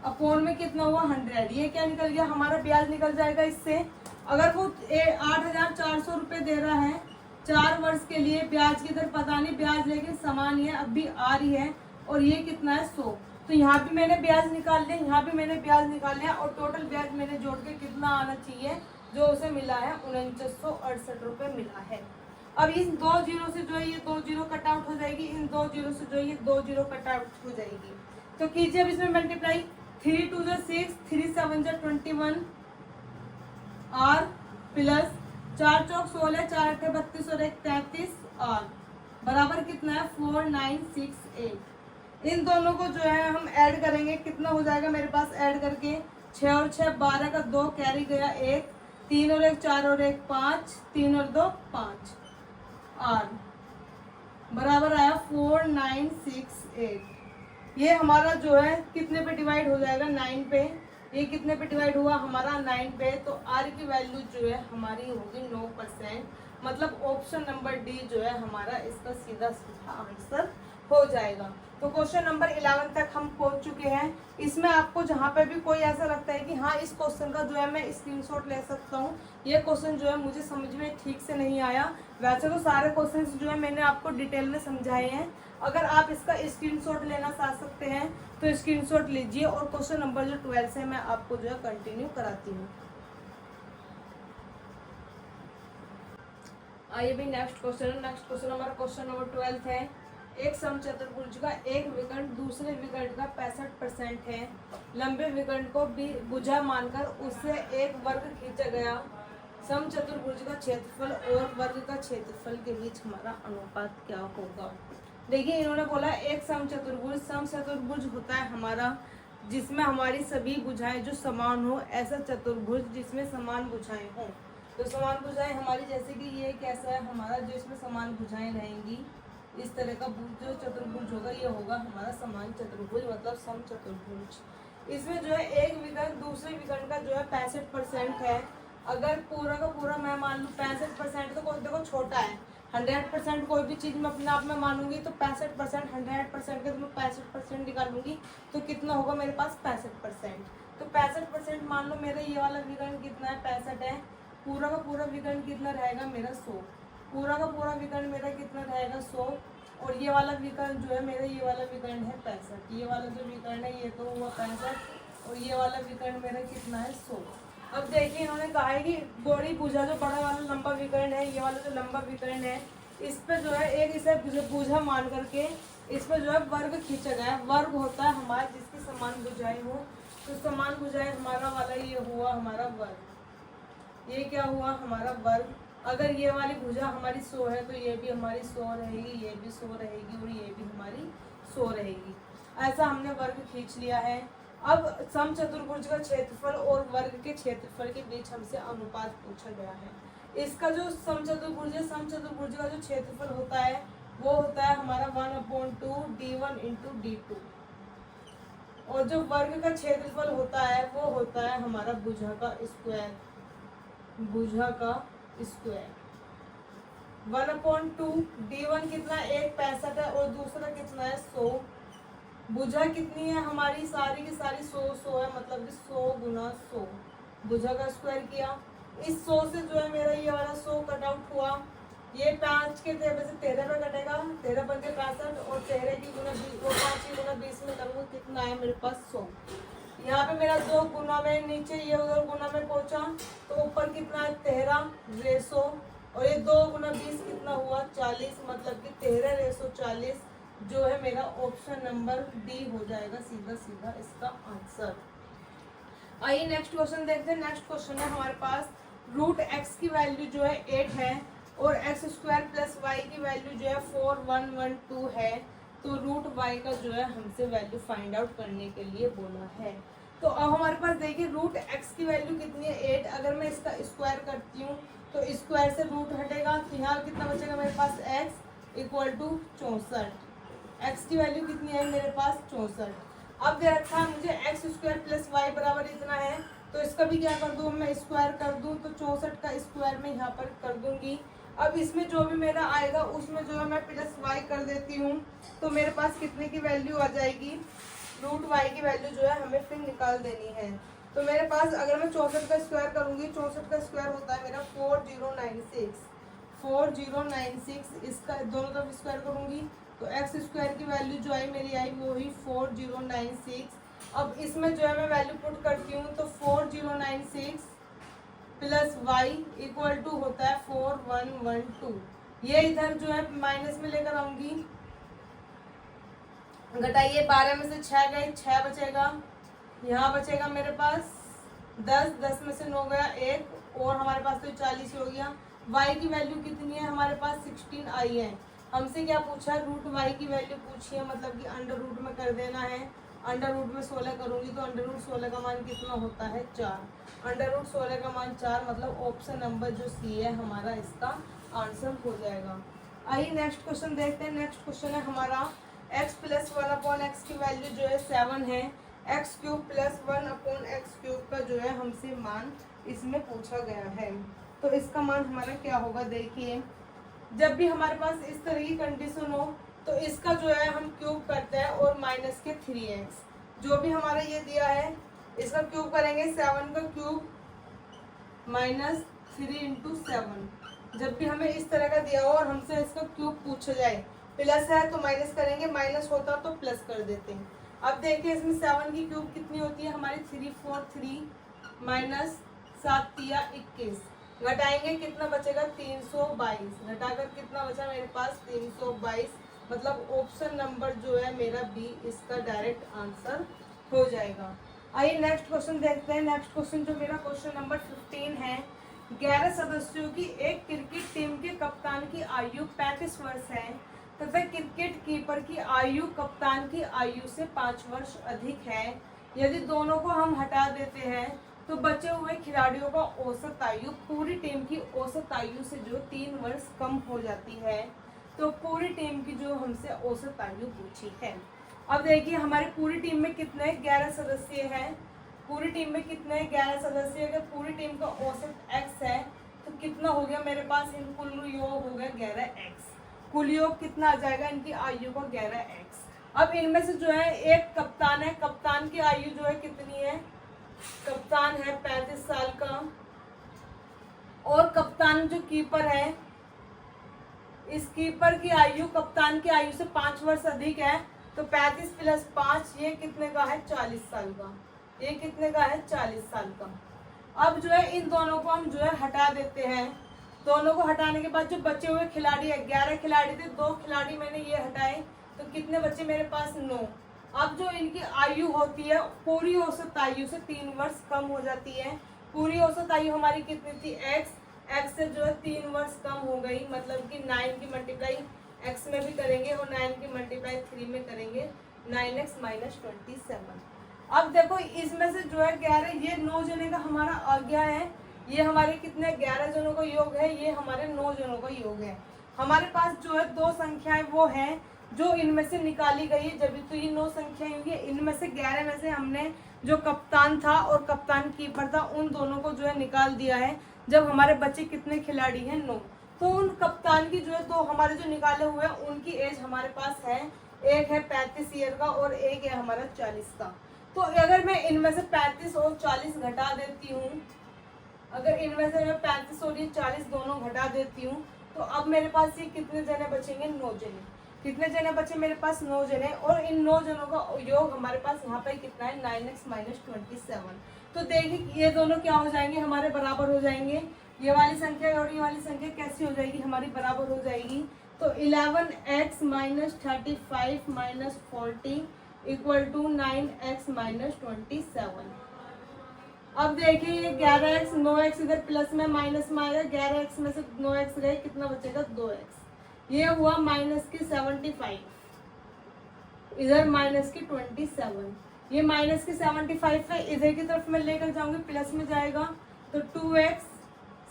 अपॉन में कितना हुआ 100, ये क्या निकल गया हमारा ब्याज निकल जाएगा इससे। अगर वो 8400 रुपये दे रहा है 4 वर्ष के लिए, ब्याज की दर पता नहीं, ब्याज लेकिन समान ही है, अब भी R ही है, और ये कितना है 100। तो यहाँ भी मैंने ब्याज निकाल लिया, यहाँ भी मैंने ब्याज निकाल लिया, और टोटल ब्याज मैंने जोड़ के कितना आना चाहिए, जो उसे मिला है 4968 रुपये मिला है। अब इन 2 जीरो से जो है ये 2 जीरो कट आउट हो जाएगी, इन 2 जीरो से जो है ये 2 जीरो कट आउट हो जाएगी। तो कीजिए अब इसमें मल्टीप्लाई, 3 2 6, 3 7 21 R प्लस 4 चौक 16, 4 8 32 और 1 33 R बराबर कितना है 4968। इन दोनों को जो है हम ऐड करेंगे, कितना हो जाएगा मेरे पास ऐड करके 6 और 6 12 का 2 कैरी गया 1, 3 और 1 4 और 1 5, 3 और 2 5 R बराबर आया 4968। ये हमारा जो है कितने पे डिवाइड हो जाएगा 9 पे, ये कितने पे डिवाइड हुआ हमारा 9 पे, तो R की वैल्यू जो है हमारी होगी 9%, मतलब ऑप्शन नंबर डी जो है हमारा इसका सीधा सीधा आंसर हो जाएगा। तो क्वेश्चन नंबर 11 तक हम पहुंच चुके हैं। इसमें आपको जहाँ पे भी कोई ऐसा लगता है कि हाँ इस क्वेश्चन का जो है मैं स्क्रीनशॉट ले सकता हूँ, ये क्वेश्चन जो है मुझे समझ में ठीक से नहीं आया, वैसे तो सारे क्वेश्चन जो है मैंने आपको डिटेल में समझाए हैं, अगर आप इसका स्क्रीनशॉट लेना चाह सकते हैं तो स्क्रीनशॉट लीजिए, और क्वेश्चन नंबर जो 12 से मैं आपको जो है कंटिन्यू कराती हूँ। आइए भाई नेक्स्ट क्वेश्चन हमारा क्वेश्चन नंबर 12 है। एक समचतुर्भुज का एक विकर्ण दूसरे विकर्ण का 65% है, लंबे विकर्ण को भी भुजा मानकर उससे एक वर्ग खींचा गया, समचतुर्भुज का क्षेत्रफल और वर्ग का क्षेत्रफल के बीच हमारा अनुपात क्या होगा? देखिए इन्होंने बोला एक समचतुर्भुज होता है हमारा जिसमें हमारी सभी भुजाएं जो समान हो, ऐसा चतुर्भुज जिसमें समान भुजाएं हो। तो समान भुजाएं हमारी जैसे कि ये कैसा है हमारा, जो इसमें समान भुजाएं रहेंगी, इस तरह का जो चतुर्भुज होगा ये होगा हमारा समान चतुर्भुज, मतलब समचतुर्भुज। इसमें जो है एक विकर्ण दूसरे विकर्ण का जो है 65% है। अगर पूरा का पूरा मैं मान लूँ 65%, तो कोई देखो छोटा है, 100% कोई भी चीज़ मैं अपने आप में मानूंगी तो 65% 100% के तो मैं 65% निकालूंगी, तो कितना होगा मेरे पास 65%। तो 65% मान लो मेरा ये वाला विकर्ण कितना है 65 है, पूरा का पूरा विकर्ण कितना रहेगा मेरा 100, पूरा का पूरा विकर्ण मेरा कितना रहेगा 100, और ये वाला विकर्ण जो है मेरा ये वाला विकर्ण है 65, ये वाला जो विकर्ण है ये तो हुआ 65 और ये वाला विकर्ण मेरा कितना है 100। अब देखिए इन्होंने कहा है कि बड़ी भुजा जो बड़ा वाला लंबा विकर्ण है, ये वाला जो लंबा विकर्ण है, इस पे जो है एक इसे भुजा मान करके इस पे जो है वर्ग खींचा गया है। वर्ग होता है हमारा जिसकी समान भुजाएं हो, तो समान भुजाएं हमारा वाला ये हुआ हमारा वर्ग, ये क्या हुआ हमारा वर्ग। अगर ये वाली भुजा हमारी 100 है तो ये भी हमारी 100 रहेगी, ये भी 100 रहेगी और ये भी हमारी 100 रहेगी। ऐसा हमने वर्ग खींच लिया है। अब समचतुर्भुज का क्षेत्रफल और वर्ग के क्षेत्रफल के बीच हमसे अनुपात पूछा गया है। इसका जो समचतुर्भुज है, समचतुर्भुज का जो क्षेत्रफल होता है वो होता है हमारा 1/2 d1 × d2, और जो वर्ग का क्षेत्रफल होता है वो होता है हमारा भुजा का स्क्वायर, भुजा का स्क्वायर 1/2 d1 कितना 1/65 है और दूसरा कितना है 100। भुजा कितनी है हमारी सारी की सारी 100 है, मतलब कि 100 × 100 भुजा का स्क्वायर किया। इस 100 से जो है मेरा ये वाला 100 कट आउट हुआ, ये 5 के 13 पे कटेगा, 13 पंजे 65 और 13 की गुना 20, वो 5 की गुना 20 में करूँगा कितना है मेरे पास 100। यहाँ पे मेरा 2 गुना में नीचे ये उधर गुना में पहुंचा तो ऊपर कितना है 13 रेसो, और ये 2 गुना 20 कितना हुआ 40, मतलब कि 13 रेसो 40 जो है मेरा ऑप्शन नंबर डी हो जाएगा सीधा सीधा इसका आंसर। आइए नेक्स्ट क्वेश्चन देखते हैं। नेक्स्ट क्वेश्चन है हमारे पास रूट एक्स की वैल्यू जो है 8 है और एक्स स्क्वायर प्लस वाई की वैल्यू जो है 4112 है। तो रूट वाई का जो है हमसे वैल्यू फाइंड आउट करने के लिए बोला है। तो अब हमारे पास देखिए रूट एक्स की वैल्यू कितनी है 8। अगर मैं इसका स्क्वायर करती हूँ तो स्क्वायर से रूट हटेगा तो यहाँ कितना बचेगा मेरे पास एक्स इक्वल टू 64। एक्स की वैल्यू कितनी है मेरे पास 64। अब दे रखा है मुझे एक्स स्क्वायर प्लस वाई बराबर इतना है, तो इसका भी क्या कर दूँ मैं स्क्वायर कर दूँ, तो 64 का स्क्वायर मैं यहाँ पर कर दूंगी। अब इसमें जो भी मेरा आएगा उसमें जो है मैं प्लस वाई कर देती हूँ, तो मेरे पास कितने की वैल्यू आ जाएगी रूट वाई की वैल्यू जो है हमें फिर निकाल देनी है। तो मेरे पास अगर मैं 64 का स्क्वायर करूँगी, 64 का स्क्वायर होता है मेरा 4096, इसका दोनों तरफ स्क्वायर करूँगी तो एक्स स्क्वायर की वैल्यू जो आई मेरी आई वो ही 4096। अब इसमें जो है मैं वैल्यू पुट करती हूँ तो 4096 प्लस वाई इक्वल टू होता है 4112। ये इधर जो है माइनस में लेकर आऊंगी, घटाइए 12 में से 6 गए 6 बचेगा, यहाँ बचेगा मेरे पास 10, 10 में से 9 गया 1 और हमारे पास तो 40 हो गया। y की वैल्यू कितनी है हमारे पास 16 आई है। हमसे क्या पूछा रूट y की वैल्यू पूछी है, मतलब कि अंडर रूट में कर देना है। अंडर रूट में 16 करूंगी तो अंडर रूट 16 का मान कितना होता है 4। अंडर रूट 16 का मान 4, मतलब ऑप्शन नंबर जो सी है हमारा इसका आंसर हो जाएगा। आइए नेक्स्ट क्वेश्चन देखते हैं। नेक्स्ट क्वेश्चन है हमारा x प्लस 1/x की वैल्यू जो है 7 है, x cube plus 1/x cube का जो है हमसे मान इसमें पूछा गया है। तो इसका मान हमारा क्या होगा, देखिए जब भी हमारे पास इस तरह की कंडीशन हो तो इसका जो है हम क्यूब करते हैं और माइनस के 3x जो भी हमारा ये दिया है इसका क्यूब करेंगे। 7 का क्यूब माइनस 3 इंटू 7। जब भी हमें इस तरह का दिया हो और हमसे इसका क्यूब पूछा जाए, प्लस है तो माइनस करेंगे, माइनस होता तो प्लस कर देते हैं। अब देखिए इसमें 7 की क्यूब कितनी होती है हमारी 343 माइनस 7 या 21, घटाएंगे कितना बचेगा 322, घटाकर कितना बचा मेरे पास 322, मतलब ऑप्शन नंबर जो है मेरा बी इसका डायरेक्ट आंसर हो जाएगा। आइए नेक्स्ट क्वेश्चन देखते हैं। नेक्स्ट क्वेश्चन जो मेरा क्वेश्चन नंबर 15 है। 11 सदस्यों की एक क्रिकेट टीम के कप्तान की आयु 35 वर्ष है तथा क्रिकेट कीपर की आयु कप्तान की आयु से 5 वर्ष अधिक है। यदि दोनों को हम हटा देते हैं तो बचे हुए खिलाड़ियों का औसत आयु पूरी टीम की औसत आयु से जो 3 वर्ष कम हो जाती है। तो पूरी टीम की जो हमसे औसत आयु पूछी है। अब देखिए हमारी पूरी टीम में कितने 11 सदस्य हैं। पूरी टीम में कितने 11 सदस्य, अगर पूरी टीम का औसत x है तो कितना हो गया मेरे पास इन कुल योग हो गया 11x। कुल योग कितना आ जाएगा इनकी आयु का 11x। अब इनमें से जो है एक कप्तान है, कप्तान की आयु जो है कितनी है, कप्तान है 35 साल का, और कप्तान जो कीपर है इस कीपर की आयु कप्तान की आयु से 5 वर्ष अधिक है। तो 35 प्लस 5 ये कितने का है 40 साल का, ये कितने का है 40 साल का। अब जो है इन दोनों को हम जो है हटा देते हैं। दोनों को हटाने के बाद जो बचे हुए खिलाड़ी है 11 खिलाड़ी थे, 2 खिलाड़ी मैंने ये हटाए तो कितने बचे मेरे पास 9। अब जो इनकी आयु होती है पूरी औसत आयु से 3 वर्ष कम हो जाती है। पूरी औसत आयु हमारी कितनी थी x से जो है 3 वर्ष कम हो गई, मतलब कि 9 की मल्टीप्लाई x में भी करेंगे और 9 की मल्टीप्लाई 3 में करेंगे 9x माइनस 27। अब देखो इसमें से जो है 11 ये 9 जने का हमारा आ गया है, ये हमारे कितने 11 जनों का योग है, ये हमारे 9 जनों का योग है। हमारे पास जो है 2 संख्याएं वो हैं जो इनमें से निकाली गई है, जब तो ये 9 संख्याएं होंगी। इनमें से 11 में से हमने जो कप्तान था और कप्तान कीपर था उन दोनों को जो है निकाल दिया है। जब हमारे बच्चे कितने खिलाड़ी हैं 9, तो उन कप्तान की जो है तो हमारे जो निकाले हुए हैं उनकी एज हमारे पास है, एक है 35 ईयर का और एक है हमारा 40 का। तो अगर मैं इनमें से 35 और 40 घटा देती हूँ, अगर इनमें से मैं 35 और ये 40 दोनों घटा देती हूँ तो अब मेरे पास ये कितने जने बचेंगे, 9 जने। कितने जने बचे मेरे पास, 9 जने, और इन 9 जनों का योग हमारे पास यहाँ पे कितना है, 9x - 27। तो देखिए ये दोनों क्या हो जाएंगे, हमारे बराबर हो जाएंगे। ये वाली संख्या और ये वाली संख्या कैसी हो जाएगी, हमारी बराबर हो जाएगी। तो 11x - 35 - 40 = 9x - 27। अब देखिए ये 11x 9x इधर प्लस में माइनस में आएगा, 11x में से 9x गए, कितना बचेगा, 2x। ये हुआ माइनस की 75, इधर माइनस की 27। ये माइनस की 75 है, इधर की तरफ मैं लेकर जाऊंगी, प्लस में जाएगा। तो 2x,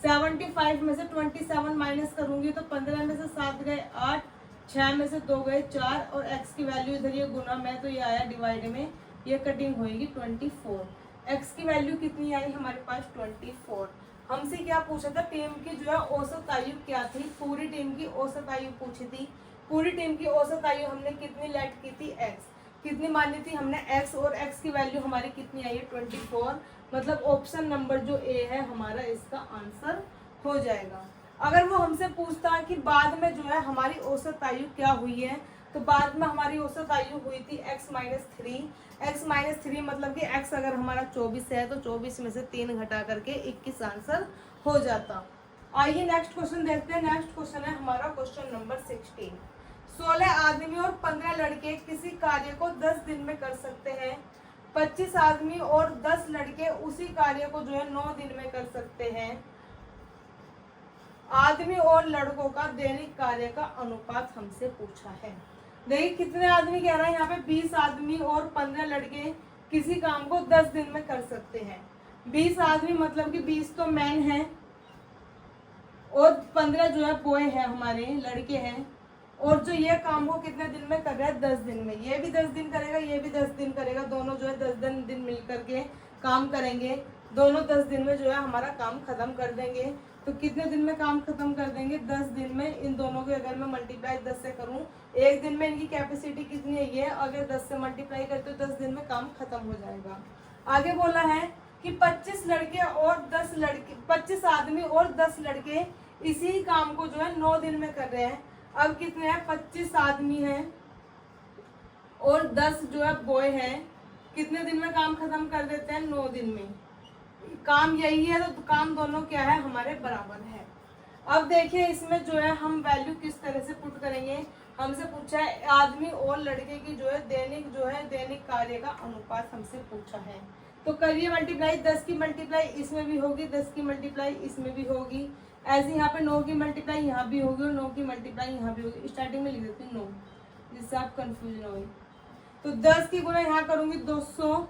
75 में से 27 माइनस करूंगी तो 15 में से 7 गए 8, 6 में से 2 गए 4, और x की वैल्यू इधर ये गुना में तो ये आया डिवाइड में, ये कटिंग होएगी 24। x की वैल्यू कितनी आई हमारे पास, 24। हमसे क्या पूछा था, टीम की जो है औसत आयु क्या थी, पूरी टीम की औसत आयु पूछी थी। पूरी टीम की औसत आयु हमने कितनी लेट की थी, x कितनी मानी थी हमने, x, और x की वैल्यू हमारी कितनी आई है, 24। मतलब ऑप्शन नंबर जो ए है हमारा इसका आंसर हो जाएगा। अगर वो हमसे पूछता है कि बाद में जो है हमारी औसत आयु क्या हुई है, तो बाद में हमारी औसत आयु हुई थी x - 3। x - 3 मतलब कि x अगर हमारा 24 है तो 24 में से 3 घटा करके 21 आंसर हो जाता। आइए नेक्स्ट क्वेश्चन देखते हैं। नेक्स्ट क्वेश्चन है हमारा क्वेश्चन नंबर 16। 16 आदमी और 15 लड़के किसी कार्य को 10 दिन में कर सकते हैं। 25 आदमी और 10 लड़के उसी कार्य को जो है 9 दिन में कर सकते हैं। आदमी और लड़कों का दैनिक कार्य का अनुपात हमसे पूछा है। देखिए कितने आदमी कह रहा है यहाँ पे, 20 आदमी और 15 लड़के किसी काम को 10 दिन में कर सकते हैं। 20 आदमी मतलब कि 20 तो मैन है और 15 जो है बॉय है, हमारे लड़के हैं। और जो ये काम को कितने दिन में कर रहा है, 10 दिन में। ये भी 10 दिन करेगा, ये भी 10 दिन करेगा, दोनों जो है 10 दिन मिल करके काम करेंगे। दोनों 10 दिन में जो है हमारा काम खत्म कर देंगे। तो कितने दिन में काम खत्म कर देंगे, 10 दिन में। इन दोनों को अगर मैं मल्टीप्लाई 10 से करूं, एक दिन में इनकी कैपेसिटी कितनी है, ये अगर 10 से मल्टीप्लाई करते तो 10 दिन में काम खत्म हो जाएगा। आगे बोला है कि 25 लड़के और 10 लड़के, 25 आदमी और 10 लड़के इसी काम को जो है 9 दिन में कर रहे हैं। अब कितने हैं, 25 आदमी हैं और 10 जो है बॉय हैं। कितने दिन में काम खत्म कर देते हैं, 9 दिन में। काम यही है तो काम दोनों क्या है, हमारे बराबर है। अब देखिए इसमें जो है हम वैल्यू किस तरह से पुट करेंगे। हमसे पूछा है आदमी और लड़के की जो है दैनिक कार्य का अनुपात हमसे पूछा है। तो करिए मल्टीप्लाई, 10 की मल्टीप्लाई इसमें भी होगी, 10 की मल्टीप्लाई इसमें भी होगी। ऐसे यहाँ पे 9 की मल्टीप्लाई यहाँ भी होगी और 9 की मल्टीप्लाई यहाँ भी होगी। स्टार्टिंग में लिख देती हूँ 9, जिससे आप कंफ्यूजन हो। तो 10 की गुना यहाँ करूंगी 200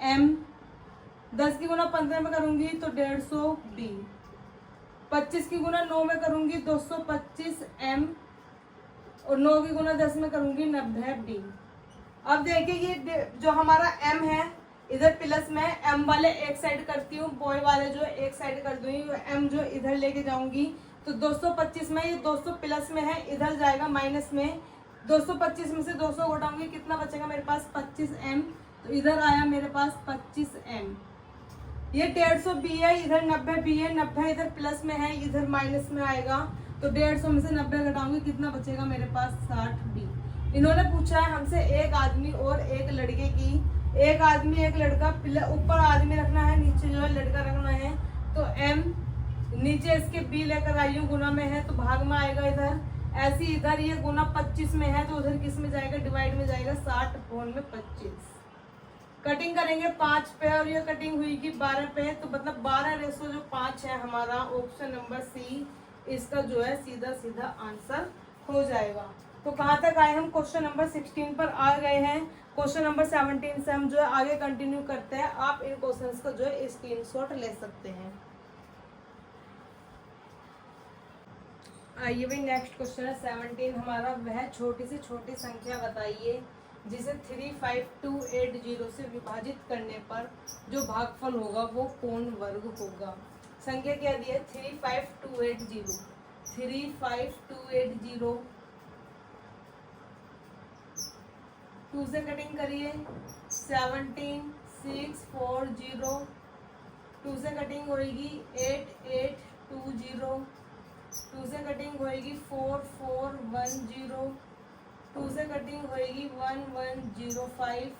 m, 10 की गुना 15 में करूंगी तो 150 b, 25 की गुना 9 में करूंगी 225 m, और 9 की गुना 10 में करूंगी 90 b। अब देखिए ये जो हमारा m है इधर प्लस में, m वाले एक साइड करती हूँ, बॉय वाले जो एक साइड कर दूंगी, m जो इधर लेके जाऊंगी। तो 225 में, ये 200 प्लस में है, इधर जाएगा माइनस में। 225 में से 200 घटाऊंगी, कितना बचेगा मेरे पास, 25m। तो इधर आया मेरे पास 25m। ये 150 b है, इधर 90 b है, 90 इधर प्लस में है, इधर माइनस में आएगा। तो 150 में से 90 घटाऊंगी, कितना बचेगा मेरे पास, 60 b। इन्होंने पूछा है हमसे एक आदमी और एक लड़के की। एक आदमी एक लड़का, ऊपर आदमी रखना है, नीचे जो है लड़का रखना है। तो m, नीचे इसके b लेकर आई हूँ, गुना में है तो भाग में आएगा इधर। ऐसे इधर ये गुना 25 में है तो उधर किस में जाएगा, डिवाइड में जाएगा, 60 भाग में 25। कटिंग करेंगे 5 पे और ये कटिंग हुई कि 12 पे, तो मतलब 12:5 है हमारा ऑप्शन नंबर सी इसका जो है सीधा सीधा आंसर हो जाएगा। तो कहाँ तक आए हम, क्वेश्चन नंबर 16 पर आ गए हैं। क्वेश्चन नंबर 17 से हम जो है आगे कंटिन्यू करते हैं। आप इन क्वेश्चंस को जो है स्क्रीनशॉट ले सकते हैं। आइए भाई नेक्स्ट क्वेश्चन है 17 हमारा, वह छोटी से छोटी संख्या बताइए जिसे 35280 से विभाजित करने पर जो भागफल होगा वो कौन वर्ग होगा। संख्या क्या दी है, 35280। 35280, 2 से कटिंग करिए, 17640, 2 से कटिंग होगी 8820, 2 से कटिंग होएगी 4 4 1 0, 2 से कटिंग होएगी 1 1 0 5,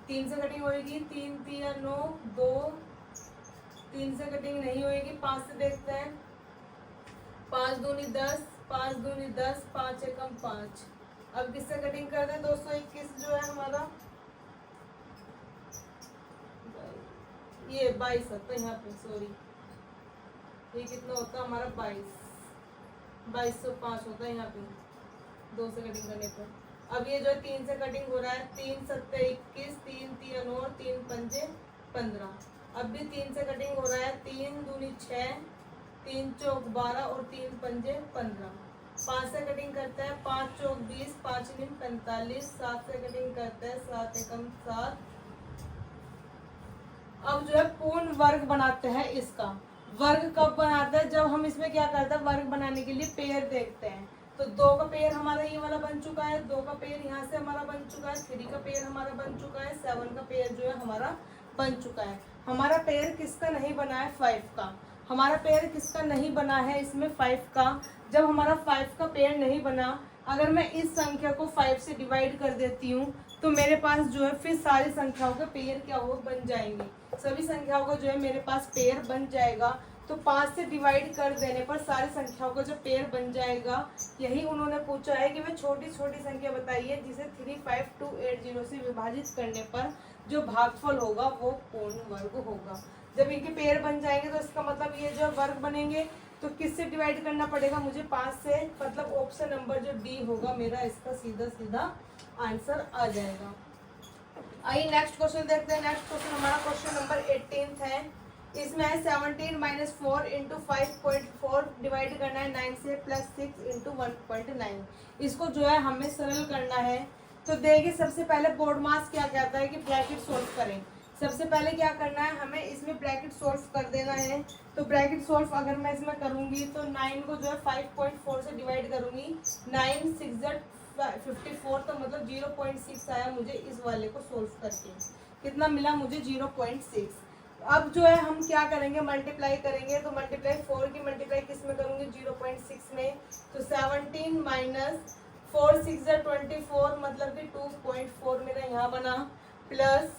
3 से कटिंग होएगी 3 3 9 2, 3 से कटिंग नहीं होएगी। 5 से देखते हैं, 5 दूनी 10, 5 दूनी 10, 5 एकम 5। अब किससे कटिंग कर दें? 221 जो है हमारा, ये 22 होता है यहाँ पे, सॉरी ये कितना होता है हमारा 2205 होता है यहाँ पे 2 से कटिंग करने पर। अब ये जो है 3 से कटिंग हो रहा है, 3 7 21, 3 3 9, 3 5 15। अब भी 3 से कटिंग हो रहा है, 3 दूनी 6, 3 चौक 12 और 3 5 15। 5 से कटिंग करता है, 5 चौक 20, 5 नीम 45। 7 से कटिंग करता है, 7 एकम 7। अब जो है पूर्ण वर्ग बनाते हैं इसका। वर्ग कब बनाते हैं? जब हम इसमें क्या करते हैं, वर्ग बनाने के लिए पेयर देखते हैं। तो 2 का पेयर हमारा ये वाला बन चुका है, 2 का पेयर यहाँ से हमारा बन चुका है, 3 का पेयर हमारा बन चुका है, 7 का पेयर जो है हमारा बन चुका है। हमारा पेयर किसका नहीं बना है? 5 का। हमारा पेयर किसका नहीं बना है इसमें? 5 का। जब हमारा 5 का पेयर नहीं बना, अगर मैं इस संख्या को 5 से डिवाइड कर देती हूँ तो मेरे पास जो है फिर सारी संख्याओं के पेयर क्या हो बन जाएंगे, सभी संख्याओं का जो है मेरे पास पेयर बन जाएगा। तो 5 से डिवाइड कर देने पर सारी संख्याओं का जो पेयर बन जाएगा, यही उन्होंने पूछा है कि वह छोटी छोटी संख्या बताइए जिसे 35280 से विभाजित करने पर जो भागफल होगा वो पूर्ण वर्ग होगा। जब इनके पेयर बन जाएंगे तो इसका मतलब ये जो वर्ग बनेंगे, तो किससे डिवाइड करना पड़ेगा मुझे? 5 से, मतलब ऑप्शन नंबर जो डी होगा मेरा, इसका सीधा सीधा आंसर आ जाएगा। आइए नेक्स्ट क्वेश्चन देखते हैं। नेक्स्ट क्वेश्चन हमारा क्वेश्चन नंबर 18 है। इसमें है 17 - 4 × 5.4 डिवाइड करना है 9 से, प्लस 6 × 1.9। इसको जो है हमें सरल करना है। तो देखिए सबसे पहले बोर्ड मास क्या कहता है कि ब्रैकेट सोल्व करें। सबसे पहले क्या करना है, हमें इसमें ब्रैकेट सोल्व कर देना है। तो ब्रैकेट सोल्व अगर मैं इसमें करूंगी तो 9 को जो है 5.4 से डिवाइड करूंगी, 9 6 54, तो मतलब 0.6 आया मुझे इस वाले को सोल्व करके। कितना मिला मुझे? 0.6। अब जो है हम क्या करेंगे, मल्टीप्लाई करेंगे। तो मल्टीप्लाई 4 की मल्टीप्लाई किस में करूंगी? 0.6 में। तो 17 - 4 6 24, मतलब कि 2.4 मेरा यहाँ बना, प्लस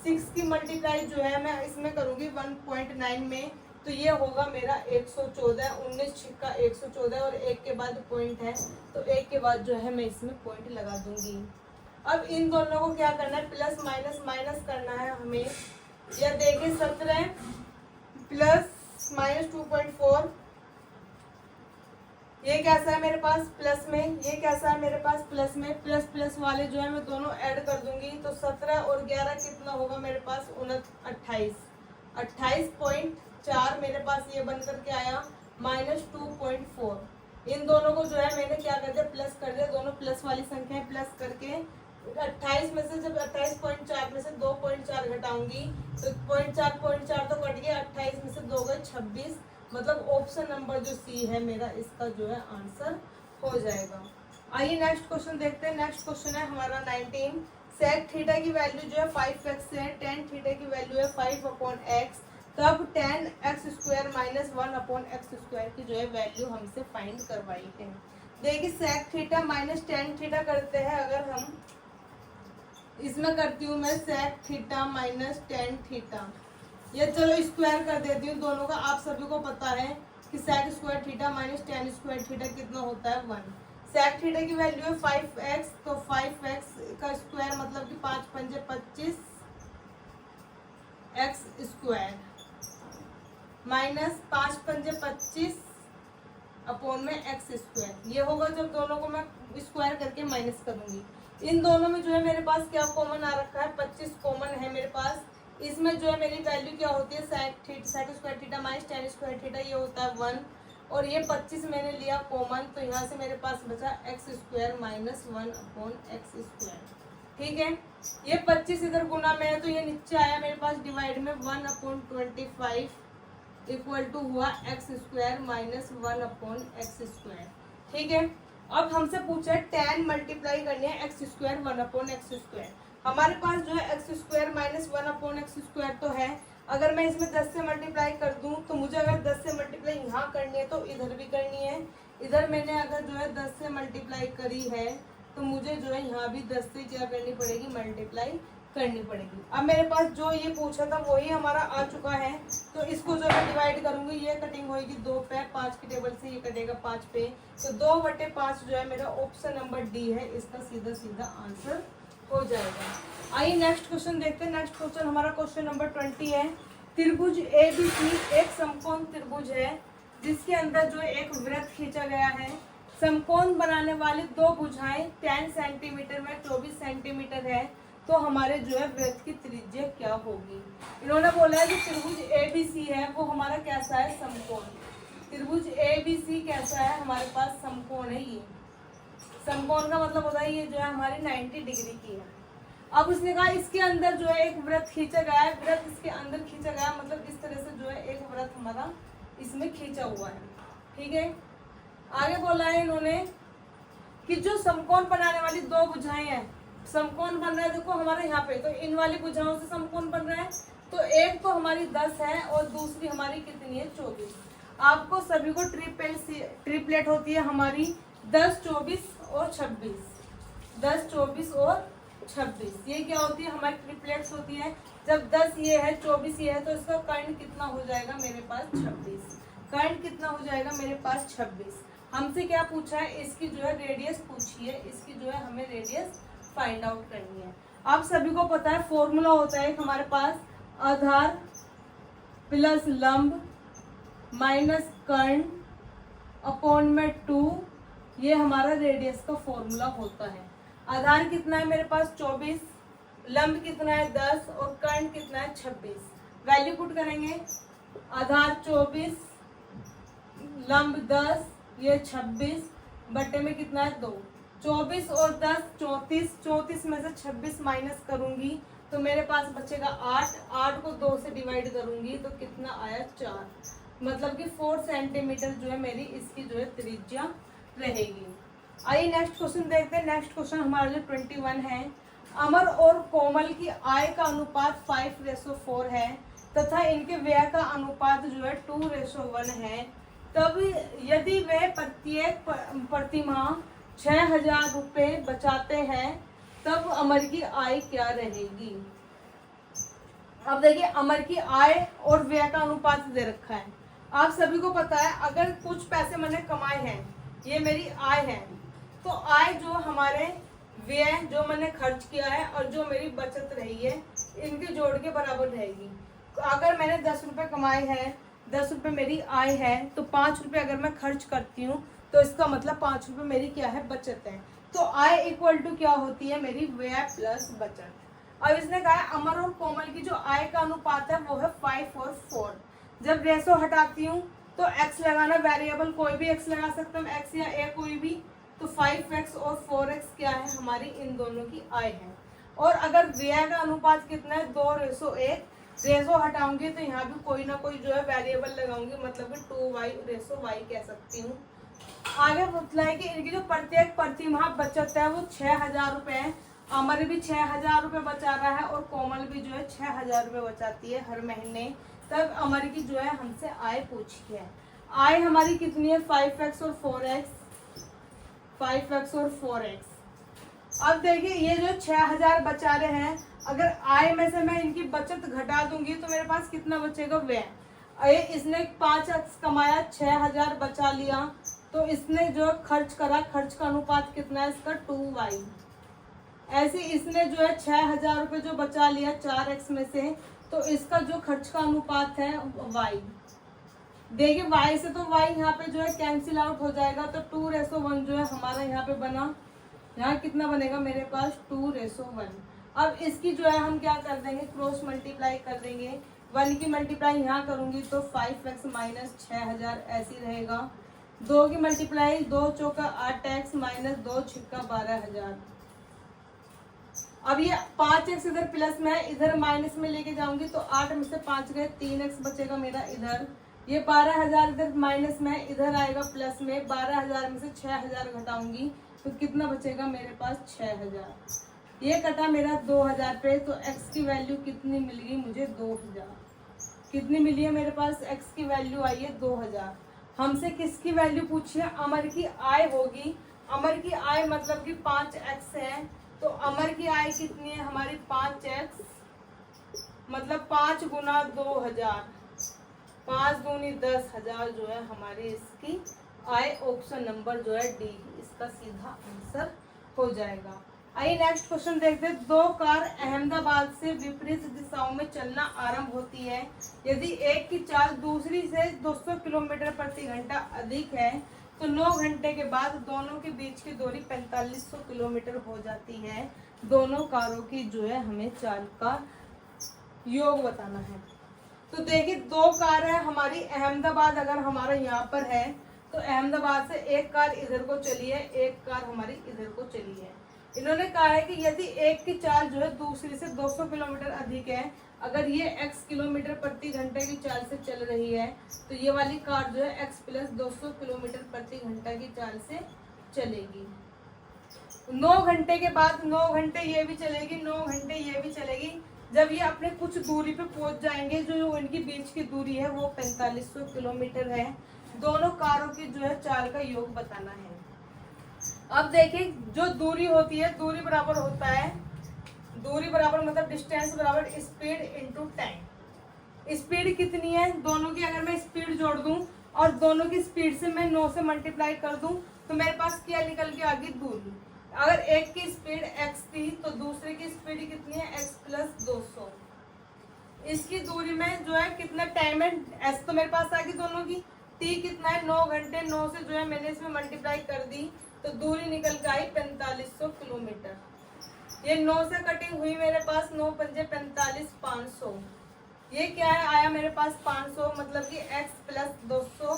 6 की मल्टीप्लाई जो है मैं इसमें करूंगी 1.9 में। तो ये होगा मेरा 114, 19 छिक्का 114 और 1 के बाद पॉइंट है, तो 1 के बाद जो है मैं इसमें पॉइंट लगा दूंगी। अब इन दोनों को क्या करना है? प्लस माइनस माइनस करना है हमें। या देखिए 17 प्लस माइनस 2.4, ये कैसा है मेरे पास? प्लस में। ये कैसा है मेरे पास? प्लस में। प्लस प्लस वाले जो है मैं दोनों ऐड कर दूंगी। तो 17 और 11 कितना होगा मेरे पास? 28। 28.4 मेरे पास ये बन करके आया, माइनस 2.4। इन दोनों को जो है मैंने क्या कर दिया? प्लस कर दिया। दोनों प्लस वाली संख्याएं प्लस करके 28 में से, जब 28.4 में से 2.4 घटाऊंगी तो 0.4 तो कट गया, 28 में से 2 गए 26, मतलब ऑप्शन नंबर जो सी है मेरा, इसका जो है आंसर हो जाएगा। आइए नेक्स्ट क्वेश्चन देखते हैं। नेक्स्ट क्वेश्चन है हमारा 19। सेक थीटा की वैल्यू जो है 5x है, टेन थीटा की वैल्यू है 5/x, तब 10x² - 1/x² की जो है वैल्यू हमसे फाइंड करवाई है। देखिए sec theta minus tan theta करते हैं। अगर हम इसमें करती हूँ मैं sec theta minus tan theta, ये चलो स्क्वायर कर देती हूँ दोनों का। आप सभी को पता है कि sec square theta minus tan square theta कितना होता है? 1। सेक थीटा की वैल्यू है 5x, तो 5x का स्क्वायर मतलब कि 5 × 5 = 25 x² माइनस 5 × 5 = 25 अपॉन में x²। ये होगा जब दोनों को मैं स्क्वायर करके माइनस करूंगी। इन दोनों में जो है मेरे पास क्या कॉमन आ रखा है? 25 कॉमन है मेरे पास। इसमें जो है मेरी वैल्यू क्या होती है? Sec square theta minus tan square theta, ये होता है 1। और ये 25 मैंने लिया कॉमन, तो यहाँ से मेरे पास बचा x² - 1/x²। ठीक है, ये 25 इधर गुना में है तो ये नीचे आया मेरे पास डिवाइड में, 1/25 इक्वल टू हुआ x² - 1/x²। ठीक है, अब हमसे पूछा है 10 मल्टीप्लाई करनी है x², 1/x²। हमारे पास जो है x² - 1/x² तो है। अगर मैं इसमें 10 से मल्टीप्लाई कर दूं तो मुझे अगर 10 से मल्टीप्लाई यहाँ यहाँ करनी है तो इधर भी करनी है। इधर मैंने अगर जो है 10 से मल्टीप्लाई करी है तो मुझे जो है यहाँ भी 10 से क्या करनी पड़ेगी, मल्टीप्लाई करनी पड़ेगी। अब मेरे पास जो ये पूछा था वही हमारा आ चुका है, तो इसको जो मैं डिवाइड करूंगी, ये कटिंग होगी 2 पे, 5 के टेबल से ये कटेगा 5 पे, तो 2/5 जो है मेरा ऑप्शन नंबर डी है, इसका सीधा सीधा आंसर हो जाएगा। आइए नेक्स्ट क्वेश्चन देखते हैं। नेक्स्ट क्वेश्चन हमारा क्वेश्चन नंबर 20 है। त्रिभुज ABC एक समकोण त्रिभुज है जिसके अंदर जो एक वृत्त खींचा गया है। समकोण बनाने वाली दो भुजाएं 10 सेंटीमीटर में 24 सेंटीमीटर है, तो हमारे जो है वृत्त की त्रिज्या क्या होगी। इन्होंने बोला है कि त्रिभुज ABC है वो हमारा कैसा है, समकोण। त्रिभुज ABC कैसा है, हमारे पास समकोण है। ये समकोण का मतलब होता है ये जो है हमारी 90 डिग्री की है। अब उसने कहा इसके अंदर जो है एक वृत्त खींचा गया है, वृत्त इसके अंदर खींचा गया है, मतलब इस तरह से जो है एक वृत्त हमारा इसमें खींचा हुआ है। ठीक है, आगे बोला है इन्होंने कि जो समकोण बनाने वाली दो भुजाएं हैं, समकोण बन रहा है देखो हमारे यहाँ पे, तो इन वाली भुजाओं से समकोण बन रहा है, तो एक तो हमारी 10 है और दूसरी हमारी कितनी है, 24। आपको सभी को ट्रिपलेट होती है हमारी 10, 24 और 26। 10, 24 और 26 ये क्या होती है, हमारी ट्रिपलेट्स होती है। जब 10 ये है, 24 ये है, तो इसका कर्ण कितना हो जाएगा मेरे पास, 26। कर्ण कितना हो जाएगा मेरे पास, 26। हमसे क्या पूछा है, इसकी जो है रेडियस पूछी है, इसकी जो है हमें रेडियस फाइंड आउट करनी है। आप सभी को पता है फॉर्मूला होता है हमारे पास, आधार प्लस लंब माइनस कर्ण अपॉन में 2, ये हमारा रेडियस का फॉर्मूला होता है। आधार कितना है मेरे पास, 24, लंब कितना है 10 और कर्ण कितना है 26। वैल्यू पुट करेंगे, आधार 24, लंब 10, ये 26 बटे में कितना है 2। 24 और 10 34, 34 में से 26 माइनस करूंगी तो मेरे पास बचेगा 8। 8 को 2 से डिवाइड करूंगी तो कितना आया, 4। मतलब कि 4 सेंटीमीटर जो है मेरी इसकी जो है त्रिज्या रहेगी। आइए नेक्स्ट क्वेश्चन देखते हैं। नेक्स्ट क्वेश्चन हमारा जो 21 है। अमर और कोमल की आय का अनुपात 5:4 है तथा इनके व्यय का अनुपात जो है 2:1 है। तब यदि वे प्रत्येक प्रतिमाह 6,000 रुपये बचाते हैं तब अमर की आय क्या रहेगी। अब देखिए अमर की आय और व्यय का अनुपात दे रखा है। आप सभी को पता है अगर कुछ पैसे मैंने कमाए हैं, ये मेरी आय है, तो आय जो हमारे व्यय जो मैंने खर्च किया है और जो मेरी बचत रही है, इनके जोड़ के बराबर रहेगी। अगर मैंने 10 रुपये कमाए हैं, 10 रुपये मेरी आय है, तो 5 रुपये अगर मैं खर्च करती हूँ तो इसका मतलब 5 रुपये मेरी क्या है, बचत है। तो आय इक्वल टू क्या होती है, मेरी व्यय प्लस बचत। अब इसने कहा है अमर और कोमल की जो आय का अनुपात है वो है 5 और 4। जब रेशो हटाती हूँ तो x लगाना, वेरिएबल कोई भी x लगा सकता हूँ, x या a कोई भी, तो 5x और 4x क्या है, हमारी इन दोनों की आय है। और अगर व्यय का अनुपात कितना है, 2:1। रेशो हटाऊंगी तो यहाँ भी कोई ना कोई जो है वेरिएबल लगाऊंगी, मतलब कि 2y/y कह सकती हूँ। आगे बतला है कि इनकी जो प्रत्येक प्रतिमाह बचत है वो 6,000 रुपये है। अमर भी 6,000 रुपये बचा रहा है और कोमल भी जो है 6,000 रुपये बचाती है हर महीने। तब अमर की जो है हमसे आय पूछी है। आय हमारी कितनी है, 5x और 4x। 5x और 4x। अब देखिए ये जो 6,000 बचा रहे हैं, अगर आय में से मैं इनकी बचत घटा दूंगी तो मेरे पास कितना बचेगा, व्यय। इसने 5x कमाया, 6,000 बचा लिया, तो इसने जो खर्च करा, खर्च का अनुपात कितना है इसका, 2y। ऐसे इसने जो है 6,000 रुपये जो बचा लिया 4x में से, तो इसका जो खर्च का अनुपात है y। देखिए y से तो y यहाँ पे जो है कैंसिल आउट हो जाएगा, तो 2:1 जो है हमारा यहाँ पे बना। यहाँ कितना बनेगा मेरे पास, 2:1। अब इसकी जो है हम क्या कर देंगे, क्रॉस मल्टीप्लाई कर देंगे। 1 की मल्टीप्लाई यहाँ करूंगी तो 5x माइनस 6,000 ऐसी रहेगा। 2 की मल्टीप्लाई, 2 चौका 8x माइनस 2 छिक्का 12,000। अब ये 5x इधर प्लस में है, इधर माइनस में लेके जाऊंगी तो 8 में से 5 गए, 3x बचेगा मेरा इधर। ये 12,000 इधर माइनस में है, इधर आएगा प्लस में। 12,000 में से 6,000 घटाऊंगी तो कितना बचेगा मेरे पास, 6,000। ये कटा मेरा 2,000 पे, तो x की वैल्यू कितनी मिलेगी मुझे, 2,000। कितनी मिली है मेरे पास, x की वैल्यू आई है 2,000। हमसे किसकी वैल्यू पूछी है? अमर की आय होगी। अमर की आय मतलब कि 5x है, तो अमर की आय कितनी है हमारी? 5x, मतलब 5 गुना 2000, 5 दूनी 10,000 जो है हमारी इसकी आय। ऑप्शन नंबर जो है डी इसका सीधा आंसर हो जाएगा। आइए नेक्स्ट क्वेश्चन देखते हैं। दो कार अहमदाबाद से विपरीत दिशाओं में चलना आरंभ होती है। यदि एक की चाल दूसरी से 200 किलोमीटर प्रति घंटा अधिक है तो 9 घंटे के बाद दोनों के बीच की दूरी 4500 किलोमीटर हो जाती है। दोनों कारों की जो है हमें चाल का योग बताना है। तो देखिए, दो कार है हमारी। अहमदाबाद अगर हमारा यहाँ पर है तो अहमदाबाद से एक कार इधर को चली है, एक कार हमारी इधर को चली है। इन्होंने कहा है कि यदि एक की चाल जो है दूसरी से 200 किलोमीटर अधिक है, अगर ये x किलोमीटर प्रति घंटे की चाल से चल रही है तो ये वाली कार जो है x प्लस 200 किलोमीटर प्रति घंटा की चाल से चलेगी। 9 घंटे के बाद 9 घंटे ये भी चलेगी, 9 घंटे ये भी चलेगी। जब ये अपने कुछ दूरी पे पहुंच जाएंगे, जो इनकी बीच की दूरी है वो 4500 किलोमीटर है। दोनों कारों की जो है चाल का योग बताना है। अब देखिए, जो दूरी होती है, दूरी बराबर होता है, दूरी बराबर मतलब डिस्टेंस बराबर स्पीड इनटू टाइम। स्पीड कितनी है दोनों की? अगर मैं स्पीड जोड़ दूं और दोनों की स्पीड से मैं 9 से मल्टीप्लाई कर दूं तो मेरे पास क्या निकल के आ गई? दूरी। अगर एक की स्पीड x थी तो दूसरे की स्पीड कितनी है? x plus 200। इसकी दूरी में जो है कितना टाइम है? s तो मेरे पास आ गई दोनों की। t कितना है? 9 घंटे। 9 से जो है मैंने इसमें मल्टीप्लाई कर दी तो दूरी निकल के आई 4500 किलोमीटर। ये 9 से कटिंग हुई मेरे पास, 9 पंजे 45, 500। ये क्या है? आया मेरे पास 500, मतलब कि x प्लस 200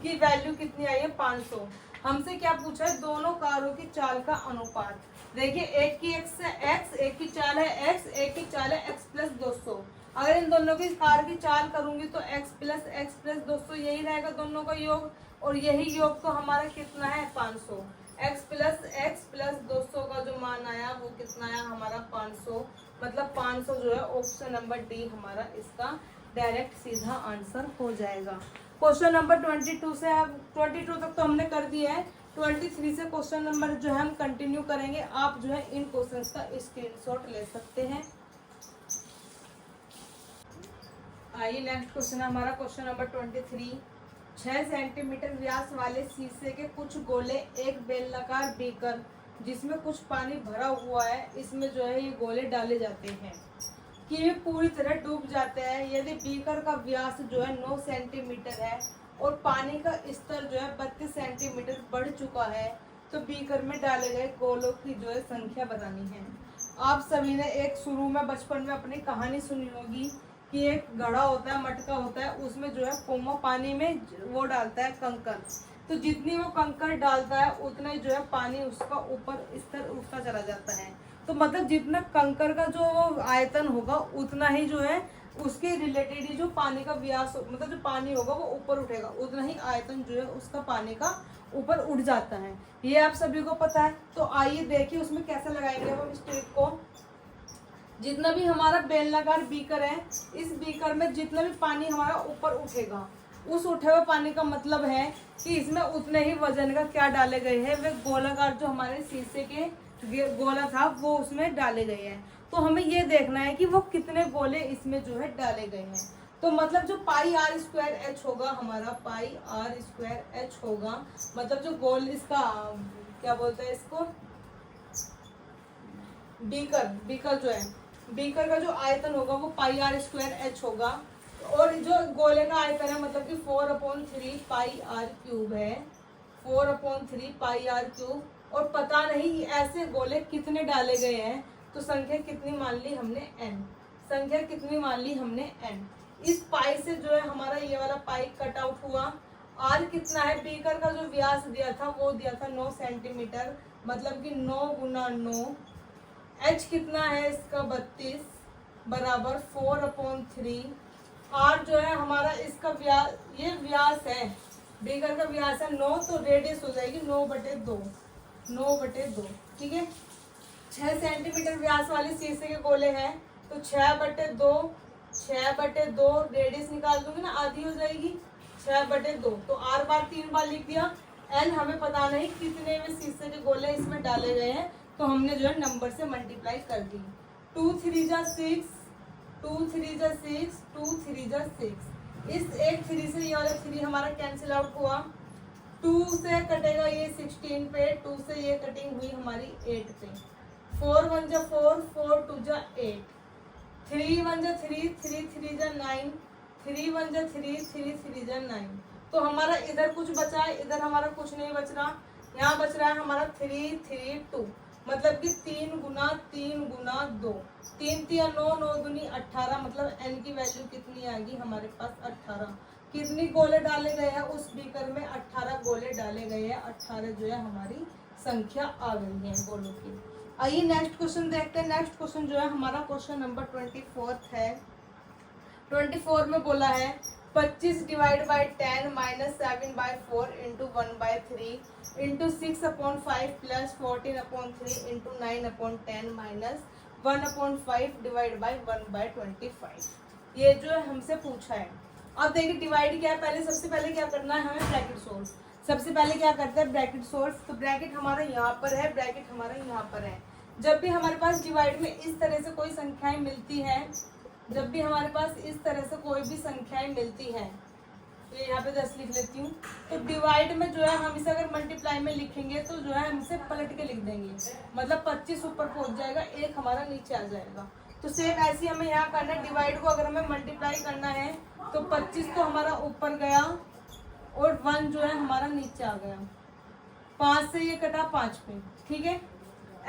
की वैल्यू कितनी आई है? 500। हमसे क्या पूछा है? दोनों कारों की चाल का अनुपात। देखिए, एक की x है x, एक की चाल है x, एक की चाल है x प्लस 200। अगर इन दोनों की कार की चाल करूंगी तो x प्लस 200 यही रहेगा दोनों का योग, और यही योग तो हमारा कितना है? 500। x प्लस 200 का जो मान आया वो कितना आया हमारा? 500। मतलब 500 जो है ऑप्शन नंबर डी हमारा इसका डायरेक्ट सीधा आंसर हो जाएगा। क्वेश्चन नंबर 22 से, अब 22 तक तो हमने कर दिया है। 23 से क्वेश्चन नंबर जो है हम कंटिन्यू करेंगे। आप जो है इन क्वेश्चंस का स्क्रीनशॉट ले सकते हैं। आइए नेक्स्ट क्वेश्चन है हमारा क्वेश्चन नंबर 23। 6 सेंटीमीटर व्यास वाले शीशे के कुछ गोले एक बेलनाकार बीकर जिसमें कुछ पानी भरा हुआ है, इसमें जो है ये गोले डाले जाते हैं कि ये पूरी तरह डूब जाते हैं। यदि बीकर का व्यास जो है 9 सेंटीमीटर है और पानी का स्तर जो है 32 सेंटीमीटर बढ़ चुका है तो बीकर में डाले गए गोलों की जो है संख्या बतानी है। आप सभी ने एक शुरू में बचपन में अपनी कहानी सुनी होगी कि एक घड़ा होता है, मटका होता है, उसमें जो है कोमा पानी में वो डालता है कंकर। तो जितनी वो कंकर डालता है उतना ही जो है पानी उसका ऊपर स्तर उठता चला जाता है। तो मतलब जितना कंकर का जो आयतन होगा उतना ही जो है उसके रिलेटेड ही जो पानी का व्यास मतलब जो पानी होगा वो ऊपर उठेगा, उतना ही आयतन जो है उसका पानी का ऊपर उठ जाता है। ये आप सभी को पता है। तो आइए देखिए उसमें कैसे लगाएंगे हम इस ट्रिक को। जितना भी हमारा बेलनाकार बीकर है, इस बीकर में जितना भी पानी हमारा ऊपर उठेगा, उस उठे हुए पानी का मतलब है कि इसमें उतने ही वजन का क्या डाले गए हैं, वे गोलाकार जो हमारे शीशे के गोला था वो उसमें डाले गए हैं। तो हमें ये देखना है कि वो कितने गोले इसमें जो है डाले गए हैं। तो मतलब जो पाई आर स्क्वायर एच होगा हमारा, पाई आर स्क्वायर एच होगा, मतलब जो गोल इसका क्या बोलते हैं इसको, बीकर जो है, बीकर का जो आयतन होगा वो पाई आर स्क्वायर एच होगा। और जो गोले का आयतन है मतलब कि 4/3 पाई आर क्यूब है, 4/3 पाई आर क्यूब। और पता नहीं ऐसे गोले कितने डाले गए हैं, तो संख्या कितनी मान ली हमने? n। संख्या कितनी मान ली हमने? n। इस पाई से जो है हमारा ये वाला पाई कट आउट हुआ। r कितना है? बीकर का जो व्यास दिया था वो दिया था 9 सेंटीमीटर, मतलब कि 9 गुना 9। h कितना है इसका? 32 बराबर 4/3। r जो है हमारा इसका व्यास, ये व्यास है, बीकर का व्यास है 9, तो रेडियस हो जाएगी 9/2, 9/2। ठीक है, 6 सेंटीमीटर व्यास वाले शीशे के गोले हैं तो 6/2, 6/2 रेडियस निकाल दूंगी ना, आधी हो जाएगी। 6/2। तो r बार 3 बार लिख दिया। n हमें पता नहीं कितने में शीशे के गोले इसमें डाले गए हैं, तो हमने जो है नंबर से मल्टीप्लाई कर दी। 2 3 जा 6, 2 3 जा 6, 2 3 जा 6। इस एक 3 से ये वाला 3 हमारा कैंसिल आउट हुआ। 2 से कटेगा ये 16 पे, 2 से ये कटिंग हुई हमारी 8 पे। 4 1 जा 4, 4 2 जा 8, 3 1 जा 3, 3 3 जा 9, 3 1 जा 3, 3 3 जा 9। तो हमारा इधर कुछ बचा है, इधर हमारा कुछ नहीं बच रहा। यहाँ बच रहा है हमारा 3 3 2, मतलब कि 3 गुना 3 गुना 2, 3 3 9, 9 दूनी 18, मतलब n की वैल्यू कितनी आएगी हमारे पास 18। कितनी गोले डाले गए हैं उस बीकर में? 18 गोले डाले गए हैं। 18 जो है हमारी संख्या आ गई है गोलों की। आइए नेक्स्ट क्वेश्चन देखते हैं। नेक्स्ट क्वेश्चन जो है हमारा क्वेश्चन नंबर 24 है। 24 में बोला है 25 divide by 10 minus 7/4 into 1/3 into 6/5 plus 14/3 into 9/10 minus 1/5 divide by 1/25। ये जो है हमसे पूछा है। अब देखिए डिवाइड क्या है, पहले सबसे पहले क्या करना है हमें? Bracket solve. सबसे पहले क्या करते हैं? Bracket solve. तो ब्रैकेट हमारा यहाँ पर है, ब्रैकेट हमारा यहाँ पर है। जब भी हमारे पास डिवाइड में इस तरह से कोई संख्याएं मिलती हैं, जब भी हमारे पास इस तरह से कोई भी संख्याएं मिलती हैं, ये यहाँ पे 10 लिख लेती हूँ, तो डिवाइड में जो है हम इसे अगर मल्टीप्लाई में लिखेंगे तो जो है हम इसे पलट के लिख देंगे, मतलब 25 ऊपर पहुंच जाएगा, 1 हमारा नीचे आ जाएगा। तो सेम ऐसे हमें यहाँ करना है। डिवाइड को अगर हमें मल्टीप्लाई करना है तो 25 तो हमारा ऊपर गया और 1 जो है हमारा नीचे आ गया। 5 से ये कटा 5 पे, ठीक है।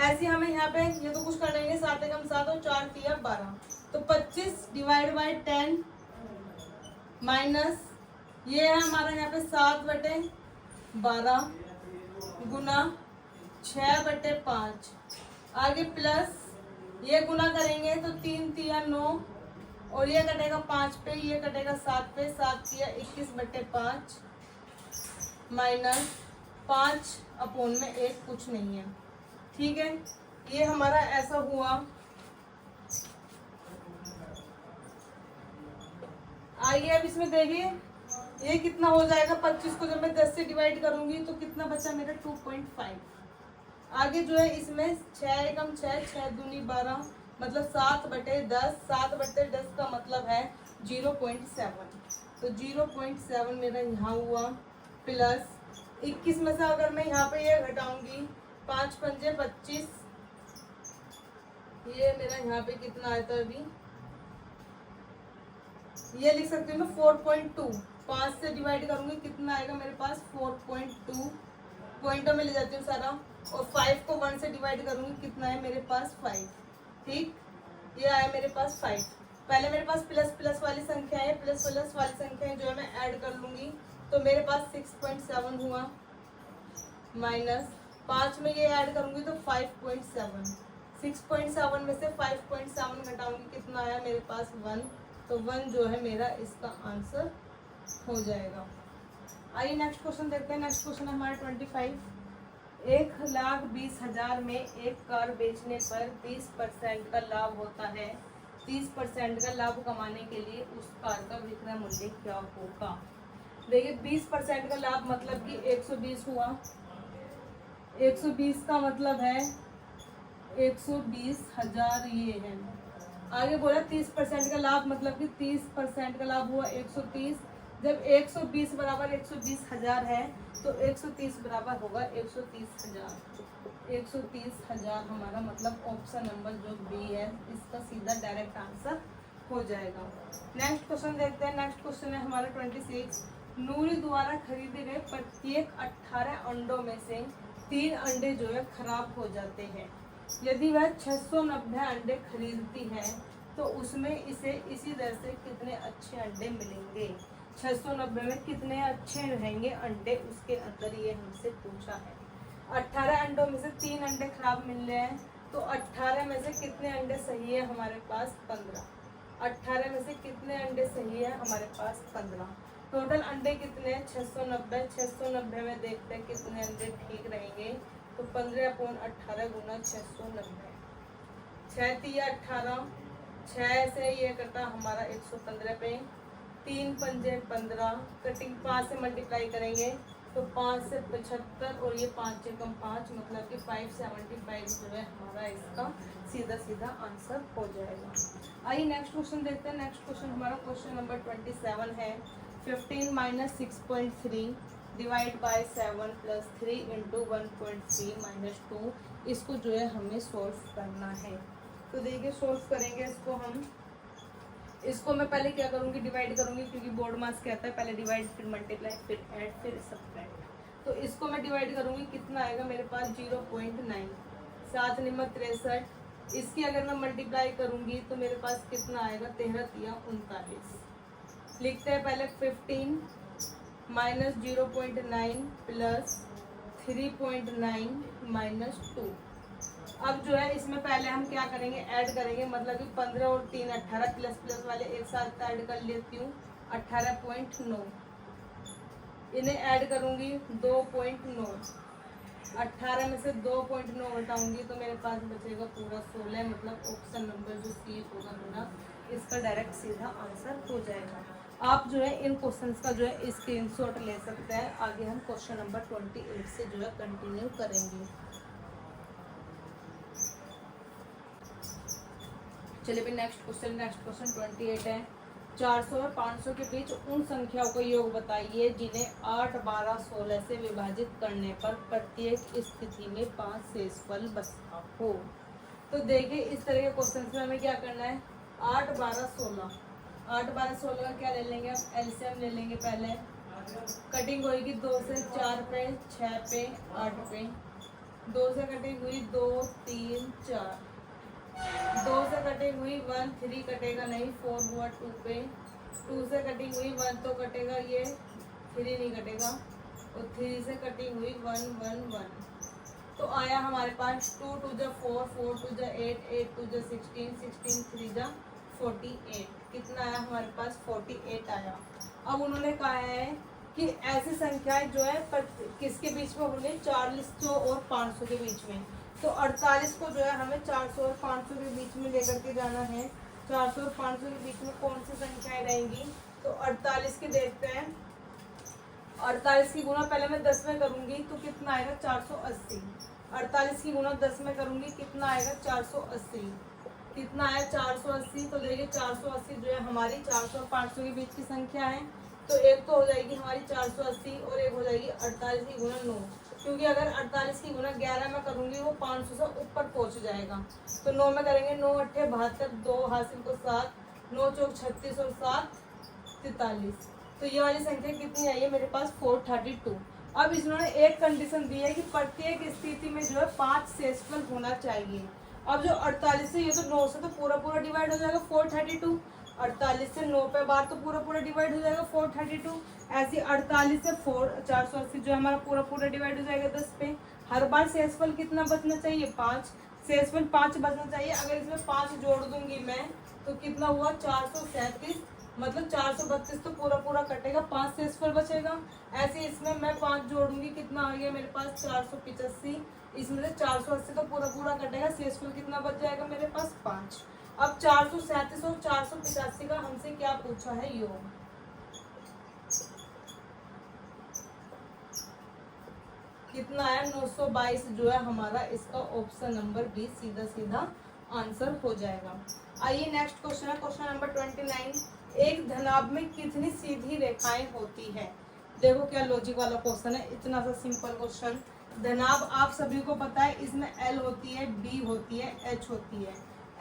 ऐसे हमें यहाँ पे ये तो कुछ करना ही नहीं, 7 एकम 7 और 4 3 12। तो 25 डिवाइड बाई 10 माइनस ये है हमारा यहाँ पे 7/12 गुना 6/5, आगे प्लस ये गुना करेंगे तो 3 3 9 और ये कटेगा 5 पे, ये कटेगा 7 पे, 7 3 21/5 माइनस 5/1 कुछ नहीं है, ठीक है। ये हमारा ऐसा हुआ। आइए अब इसमें देखिए ये कितना हो जाएगा। 25 को जब मैं 10 से डिवाइड करूंगी तो कितना बचा मेरा? 2.5। आगे जो है इसमें 6 एकम 6, 6 दूनी 12, मतलब 7/10। 7/10 का मतलब है 0.7। तो 0.7 मेरा यहाँ हुआ, प्लस 21 में से अगर मैं यहाँ पे ये घटाऊंगी 5 पंजे 25, ये मेरा यहाँ पे कितना आया था अभी, ये लिख सकती हूँ मैं 4.2। 5 से डिवाइड करूंगी कितना आएगा मेरे पास? 4.2। पॉइंटों में ले जाती हूँ सारा, और 5 को 1 से डिवाइड करूंगी कितना है मेरे पास? 5, ठीक। ये आया मेरे पास 5। पहले मेरे पास प्लस प्लस वाली संख्या है, प्लस प्लस वाली संख्या जो है मैं ऐड कर लूंगी, तो मेरे पास 6.7 हुआ, माइनस 5 में ये ऐड करूंगी तो 5.7। 6.7 में से 5.7 घटाऊंगी कितना आया मेरे पास? 1। तो 1 जो है मेरा इसका आंसर हो जाएगा। आइए नेक्स्ट क्वेश्चन देखते हैं। नेक्स्ट क्वेश्चन है हमारा 25। 1,20,000 में एक कार बेचने पर 20% का लाभ होता है। 30% का लाभ कमाने के लिए उस कार का विक्रय मूल्य क्या होगा? देखिए 20% का लाभ मतलब कि 120 हुआ। 120 का मतलब है 120,000 ये है। आगे बोला 30% का लाभ मतलब कि 30% का लाभ हुआ 130। जब 120 बराबर 120,000 है तो 130 बराबर होगा 130,000। 130,000 हमारा मतलब ऑप्शन नंबर जो बी है इसका सीधा डायरेक्ट आंसर हो जाएगा। नेक्स्ट क्वेश्चन देखते हैं। नेक्स्ट क्वेश्चन है हमारा 26। नूरी द्वारा खरीदे गए प्रत्येक 18 अंडों में से 3 अंडे जो है खराब हो जाते हैं। यदि वह 690 अंडे खरीदती है तो उसमें इसे इसी दर से कितने अच्छे अंडे मिलेंगे? 690 में कितने अच्छे रहेंगे अंडे, उसके अंदर ये हमसे पूछा है। 18 अंडों में से 3 अंडे खराब मिल रहे हैं, तो 18 में से कितने अंडे सही है हमारे पास? 15। 18 में से कितने अंडे सही है हमारे पास? 15। टोटल अंडे कितने हैं? 690। 690 में देखते हैं कितने अंडे ठीक रहेंगे, तो 15/18 गुना 690। 6 3 18, 6 से ये कटा हमारा 115 पे, 3 पंजे 15, कटिंग 5 से मल्टीप्लाई करेंगे तो 5 से 75 और ये 5 से कम 5, मतलब कि 575 जो है हमारा इसका सीधा सीधा आंसर हो जाएगा। आइए नेक्स्ट क्वेश्चन देखते हैं। नेक्स्ट क्वेश्चन हमारा क्वेश्चन नंबर 27 है। 15 minus 6.3 divide by 7 plus 3 into 1.3 minus 2, इसको जो है हमें सोल्व करना है। तो देखिए सोल्व करेंगे इसको मैं पहले क्या करूँगी, डिवाइड करूँगी, क्योंकि बोर्ड मास कहता है पहले डिवाइड फिर मल्टीप्लाई फिर ऐड फिर सब्ट्रैक्ट। तो इसको मैं डिवाइड करूँगी, कितना आएगा मेरे पास 0.9, 7 निमक 63। इसकी अगर मैं मल्टीप्लाई करूँगी तो मेरे पास कितना आएगा 13 या 39। लिखते हैं पहले 15 माइनस 0.9 प्लस 3.9 माइनस 2। अब जो है इसमें पहले हम क्या करेंगे, ऐड करेंगे, मतलब कि 15 और 3 18, प्लस प्लस वाले एक साथ ऐड कर लेती हूँ 18.9। इन्हें ऐड करूँगी 2.9, 18 में से 2.9 हटाऊंगी तो मेरे पास बचेगा पूरा 16, मतलब ऑप्शन नंबर जो सी होगा मेरा, इसका डायरेक्ट सीधा आंसर हो जाएगा। आप जो है इन क्वेश्चंस का जो है स्क्रीनशॉट ले सकते हैं। आगे हम क्वेश्चन नंबर 28 से जो है कंटिन्यू करेंगे। चलिए भी नेक्स्ट क्वेश्चन 28 है। 400 और 500 के बीच उन संख्याओं का योग बताइए जिन्हें 8, 12, 16 से विभाजित करने पर प्रत्येक स्थिति में 5 शेषफल बचता हो। तो देखिए इस तरह के क्वेश्चन में हमें क्या करना है, 8, 12, 16, 8, 12, 16 का क्या ले लेंगे, अब एलसीएम ले लेंगे। पहले कटिंग होगी 2 से 4 पे, 6 पे, 8 पे, 2 से कटिंग हुई 2, 3, 4, 2 से कटिंग हुई 1, 3 कटेगा नहीं, 4 हुआ 2 पे, 2 से कटिंग हुई 1 तो कटेगा, ये 3 नहीं कटेगा, और 3 से कटिंग हुई 1, 1, 1। तो आया हमारे पास 2, 2 जा 4, 4 2 जा 8, 8 2 जा 16, 16 3 जा 48। कितना आया हमारे पास 48 आया। अब उन्होंने कहा है कि ऐसी संख्याएं जो है पर किसके बीच में होंगे, 400 और 500 के बीच में। तो 48 को जो है हमें 400 और 500 के बीच में लेकर के जाना है। 400 और 500 के बीच में कौन सी संख्याएं रहेंगी, तो 48 के देखते हैं। 48 की गुणा पहले मैं 10 में करूंगी तो कितना आएगा 480। 48 की गुणा 10 में करूंगी कितना आएगा 480। कितना आया 480। तो देखिए 480 जो है हमारी 400 और 500 के बीच की संख्या है। तो एक तो हो जाएगी हमारी 480 और एक हो जाएगी 48 की गुणा 9, क्योंकि अगर 48 की गुणा 11 में करूंगी वो 500 से ऊपर पहुंच जाएगा। तो 9 में करेंगे, 9 8 72, 2 हासिल को 7, 9 चौक 36 और 7 43। तो ये वाली संख्या कितनी आई है मेरे पास 432। अब इन्होंने एक कंडीशन दी है कि प्रत्येक स्थिति में जो है 5 शेषफल होना चाहिए। अब जो 48 से ये तो 9 से तो पूरा पूरा डिवाइड हो जाएगा 432, 48 से 9 पे बार तो पूरा पूरा डिवाइड हो जाएगा 432। ऐसे 48 से 480 जो हमारा पूरा पूरा डिवाइड हो जाएगा 10 पे। हर बार शेषफल कितना बचना चाहिए 5, शेषफल 5 बचना चाहिए। अगर इसमें 5 जोड़ दूंगी मैं तो कितना हुआ 437, मतलब 432 तो पूरा पूरा कटेगा, 5 शेषफल बचेगा। ऐसे इसमें मैं 5 जोड़ूंगी कितना आ गया मेरे पास 485, इसमें से 480 तो पूरा पूरा कटेगा, शेषफल कितना बच जाएगा मेरे पास 5। अब 437 और 485 का हमसे क्या पूछा है योग। कितना आया 922 जो है हमारा इसका ऑप्शन नंबर बी सीधा सीधा आंसर हो जाएगा। आइए नेक्स्ट क्वेश्चन है क्वेश्चन नंबर 29। एक धनाभ में कितनी सीधी रेखाएं होती है। देखो क्या लॉजिक वाला क्वेश्चन है, इतना सा सिंपल क्वेश्चन। धनाभ आप सभी को पता है इसमें एल होती है, बी होती है, एच होती है।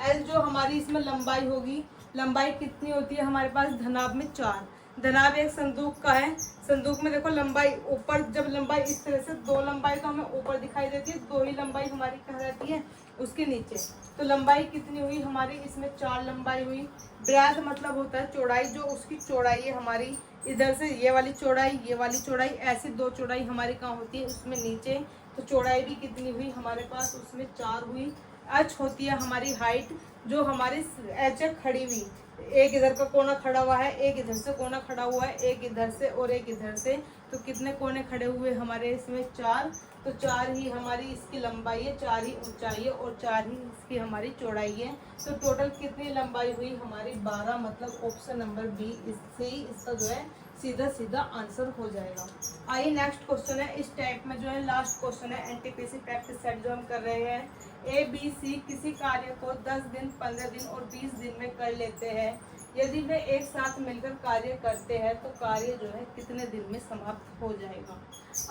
एल जो हमारी इसमें लंबाई होगी, लंबाई कितनी होती है हमारे पास धनाभ में 4। धनाभ एक संदूक का है, संदूक में देखो लंबाई ऊपर, जब लंबाई इस तरह से 2 लंबाई तो हमें ऊपर दिखाई देती है, 2 ही लंबाई हमारी कहाँ रहती है उसके नीचे। तो लंबाई कितनी हुई हमारी इसमें 4 लंबाई हुई। व्यास मतलब होता है चौड़ाई, जो उसकी चौड़ाई है हमारी इधर से ये वाली चौड़ाई, ये वाली चौड़ाई, ऐसी 2 चौड़ाई हमारी कहाँ होती है उसमें नीचे। तो चौड़ाई भी कितनी हुई हमारे पास उसमें 4 हुई। एच होती है हमारी हाइट, जो हमारी एच खड़ी हुई, एक इधर का कोना खड़ा हुआ है, एक इधर से कोना खड़ा हुआ है, एक इधर से और एक इधर से। तो कितने कोने खड़े हुए हमारे इसमें? 4। तो 4 ही हमारी इसकी लंबाई है, 4 ही ऊंचाई है और 4 ही इसकी हमारी चौड़ाई है। तो टोटल कितनी लंबाई हुई हमारी? 12। मतलब ऑप्शन नंबर बी इससे ही इसका जो है सीधा सीधा आंसर हो जाएगा। आइए नेक्स्ट क्वेश्चन है, इस टाइप में जो है लास्ट क्वेश्चन है एनटीपीसी प्रैक्टिस सेट जो हम कर रहे हैं। ए बी सी किसी कार्य को 10 दिन, 15 दिन और 20 दिन में कर लेते हैं। यदि वे एक साथ मिलकर कार्य करते हैं तो कार्य जो है कितने दिन में समाप्त हो जाएगा?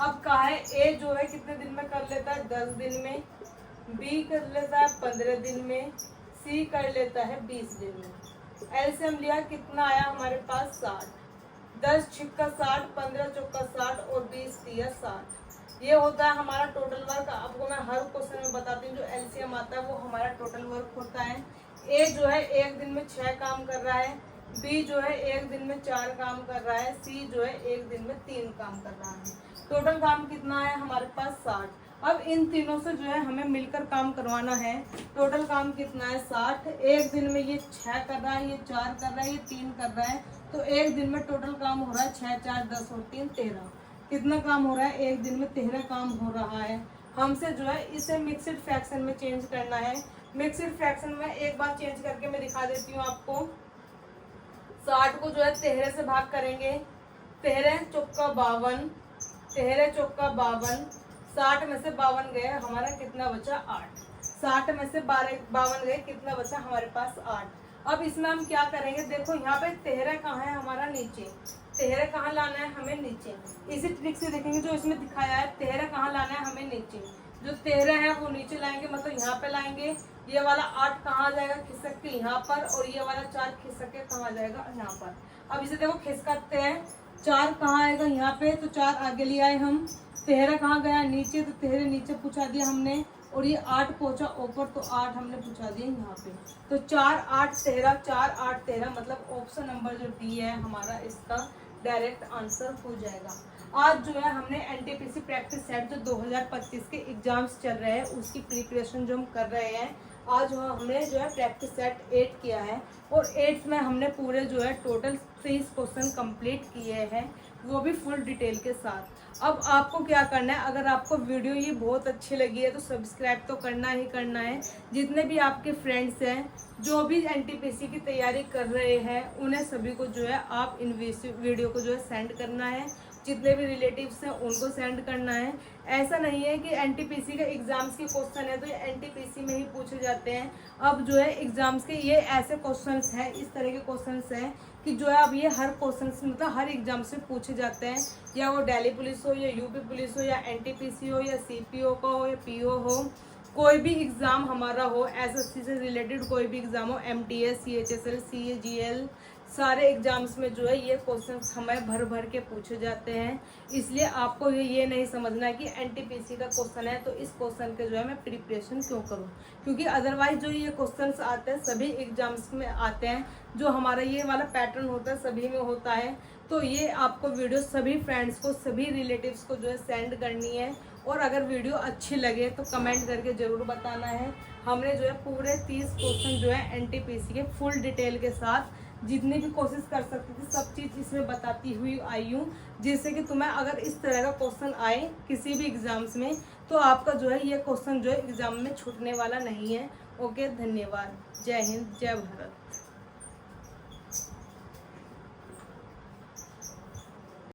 अब कहा है ए जो है कितने दिन में कर लेता है? 10 दिन में। बी कर लेता है 15 दिन में। सी कर लेता है 20 दिन में। एलसीएम लिया, कितना आया हमारे पास? 60। 10 छिक्का 60, 15 चौका 60 और 20 तिया 60। ये होता है हमारा टोटल वर्क। आपको मैं हर क्वेश्चन में बताती हूँ जो एलसीएम आता है वो हमारा टोटल वर्क होता है। ए जो है एक दिन में 6 काम कर रहा है। बी जो है एक दिन में 4 काम कर रहा है। सी जो है एक दिन में 3 काम कर रहा है। टोटल काम कितना है हमारे पास? 60। अब इन तीनों से जो है हमें मिलकर काम करवाना है। टोटल काम कितना है? 60। एक दिन में ये 6 कर रहा है, ये 4 कर रहा है, ये 3 कर रहा है। तो एक दिन में टोटल काम हो रहा है 6, 4, 10 और 3 13। कितना काम हो रहा है? एक दिन में 13 काम हो रहा है। हमसे जो है इसे मिक्सड फ्रैक्शन में चेंज करना है। मिक्सड फ्रैक्शन में एक बार चेंज करके मैं दिखा देती हूँ आपको। 60 को जो है 13 से भाग करेंगे। 13 चौका 52, 13 चौका 52। 60 में से 52 गए, हमारा कितना बचा? 8। 60 में से 52 गए, कितना बचा हमारे पास? 8। अब इसमें हम क्या करेंगे? देखो यहाँ पे 13 कहाँ है हमारा? नीचे। 13 कहाँ लाना है हमें? नीचे। इसी ट्रिक से देखेंगे जो इसमें दिखाया है। 13 कहाँ लाना है हमें? नीचे। जो 13 है वो नीचे लाएंगे, मतलब यहाँ पे लाएंगे। ये वाला 8 कहाँ आ जाएगा? खिसक के यहाँ पर। और ये वाला 4 खिसक के कहाँ आ जाएगा? यहाँ पर। अब इसे देखो खिसकाते हैं। 4 कहाँ आएगा? यहाँ पे। तो 4 आगे ले आए हम। 13 कहाँ गया? नीचे। तो 13 नीचे पूछा दिया हमने। और ये 8 पहुंचा ऊपर, तो 8 हमने पूछा दिया यहाँ पे। तो 4, 8, 13, 4, 8, 13, मतलब ऑप्शन नंबर जो डी है हमारा इसका डायरेक्ट आंसर हो जाएगा। आज जो है हमने एनटीपीसी प्रैक्टिस सेट जो 2025 के एग्जाम्स चल रहे हैं उसकी प्रिपरेशन जो हम कर रहे हैं। आज हमने जो है प्रैक्टिस सेट 8 किया है और 8 में हमने पूरे जो है टोटल 30 क्वेश्चन कंप्लीट किए हैं, वो भी फुल डिटेल के साथ। अब आपको क्या करना है, अगर आपको वीडियो ये बहुत अच्छी लगी है तो सब्सक्राइब तो करना ही करना है। जितने भी आपके फ्रेंड्स हैं जो भी एनटीपीसी की तैयारी कर रहे हैं उन्हें सभी को जो है आप इन वीडियो को जो है सेंड करना है। जितने भी रिलेटिव्स हैं उनको सेंड करना है। ऐसा नहीं है कि एनटीपीसी के एग्जाम्स के क्वेश्चन है तो ये एनटीपीसी में ही पूछे जाते हैं। अब जो है एग्जाम्स के ये ऐसे क्वेश्चंस हैं, इस तरह के क्वेश्चंस हैं कि जो है अब ये हर क्वेश्चन मतलब हर एग्जाम से पूछे जाते हैं। या वो दिल्ली पुलिस हो या यूपी पुलिस हो या एनटीपीसी हो या सीपीओ का हो या पीओ हो, कोई भी एग्ज़ाम हमारा हो, एसएससी से रिलेटेड कोई भी एग्ज़ाम हो, एमटीएस, सीएचएसएल, सीएजीएल, सारे एग्जाम्स में जो है ये क्वेश्चंस हमें भर भर के पूछे जाते हैं। इसलिए आपको ये नहीं समझना है कि एनटीपीसी का क्वेश्चन है तो इस क्वेश्चन के जो है मैं प्रिपरेशन क्यों करूं, क्योंकि अदरवाइज जो ये क्वेश्चंस आते हैं सभी एग्जाम्स में आते हैं। जो हमारा ये वाला पैटर्न होता है सभी में होता है। तो ये आपको वीडियो सभी फ्रेंड्स को, सभी रिलेटिव्स को जो है सेंड करनी है। और अगर वीडियो अच्छी लगे तो कमेंट करके ज़रूर बताना है। हमने जो है पूरे 30 क्वेश्चन जो है एनटीपीसी के फुल डिटेल के साथ जितनी भी कोशिश कर सकती थी सब चीज़ इसमें बताती हुई आई हूँ, जिससे कि तुम्हें अगर इस तरह का क्वेश्चन आए किसी भी एग्जाम्स में तो आपका जो है ये क्वेश्चन जो है एग्जाम में छूटने वाला नहीं है। ओके, धन्यवाद। जय हिंद, जय भारत।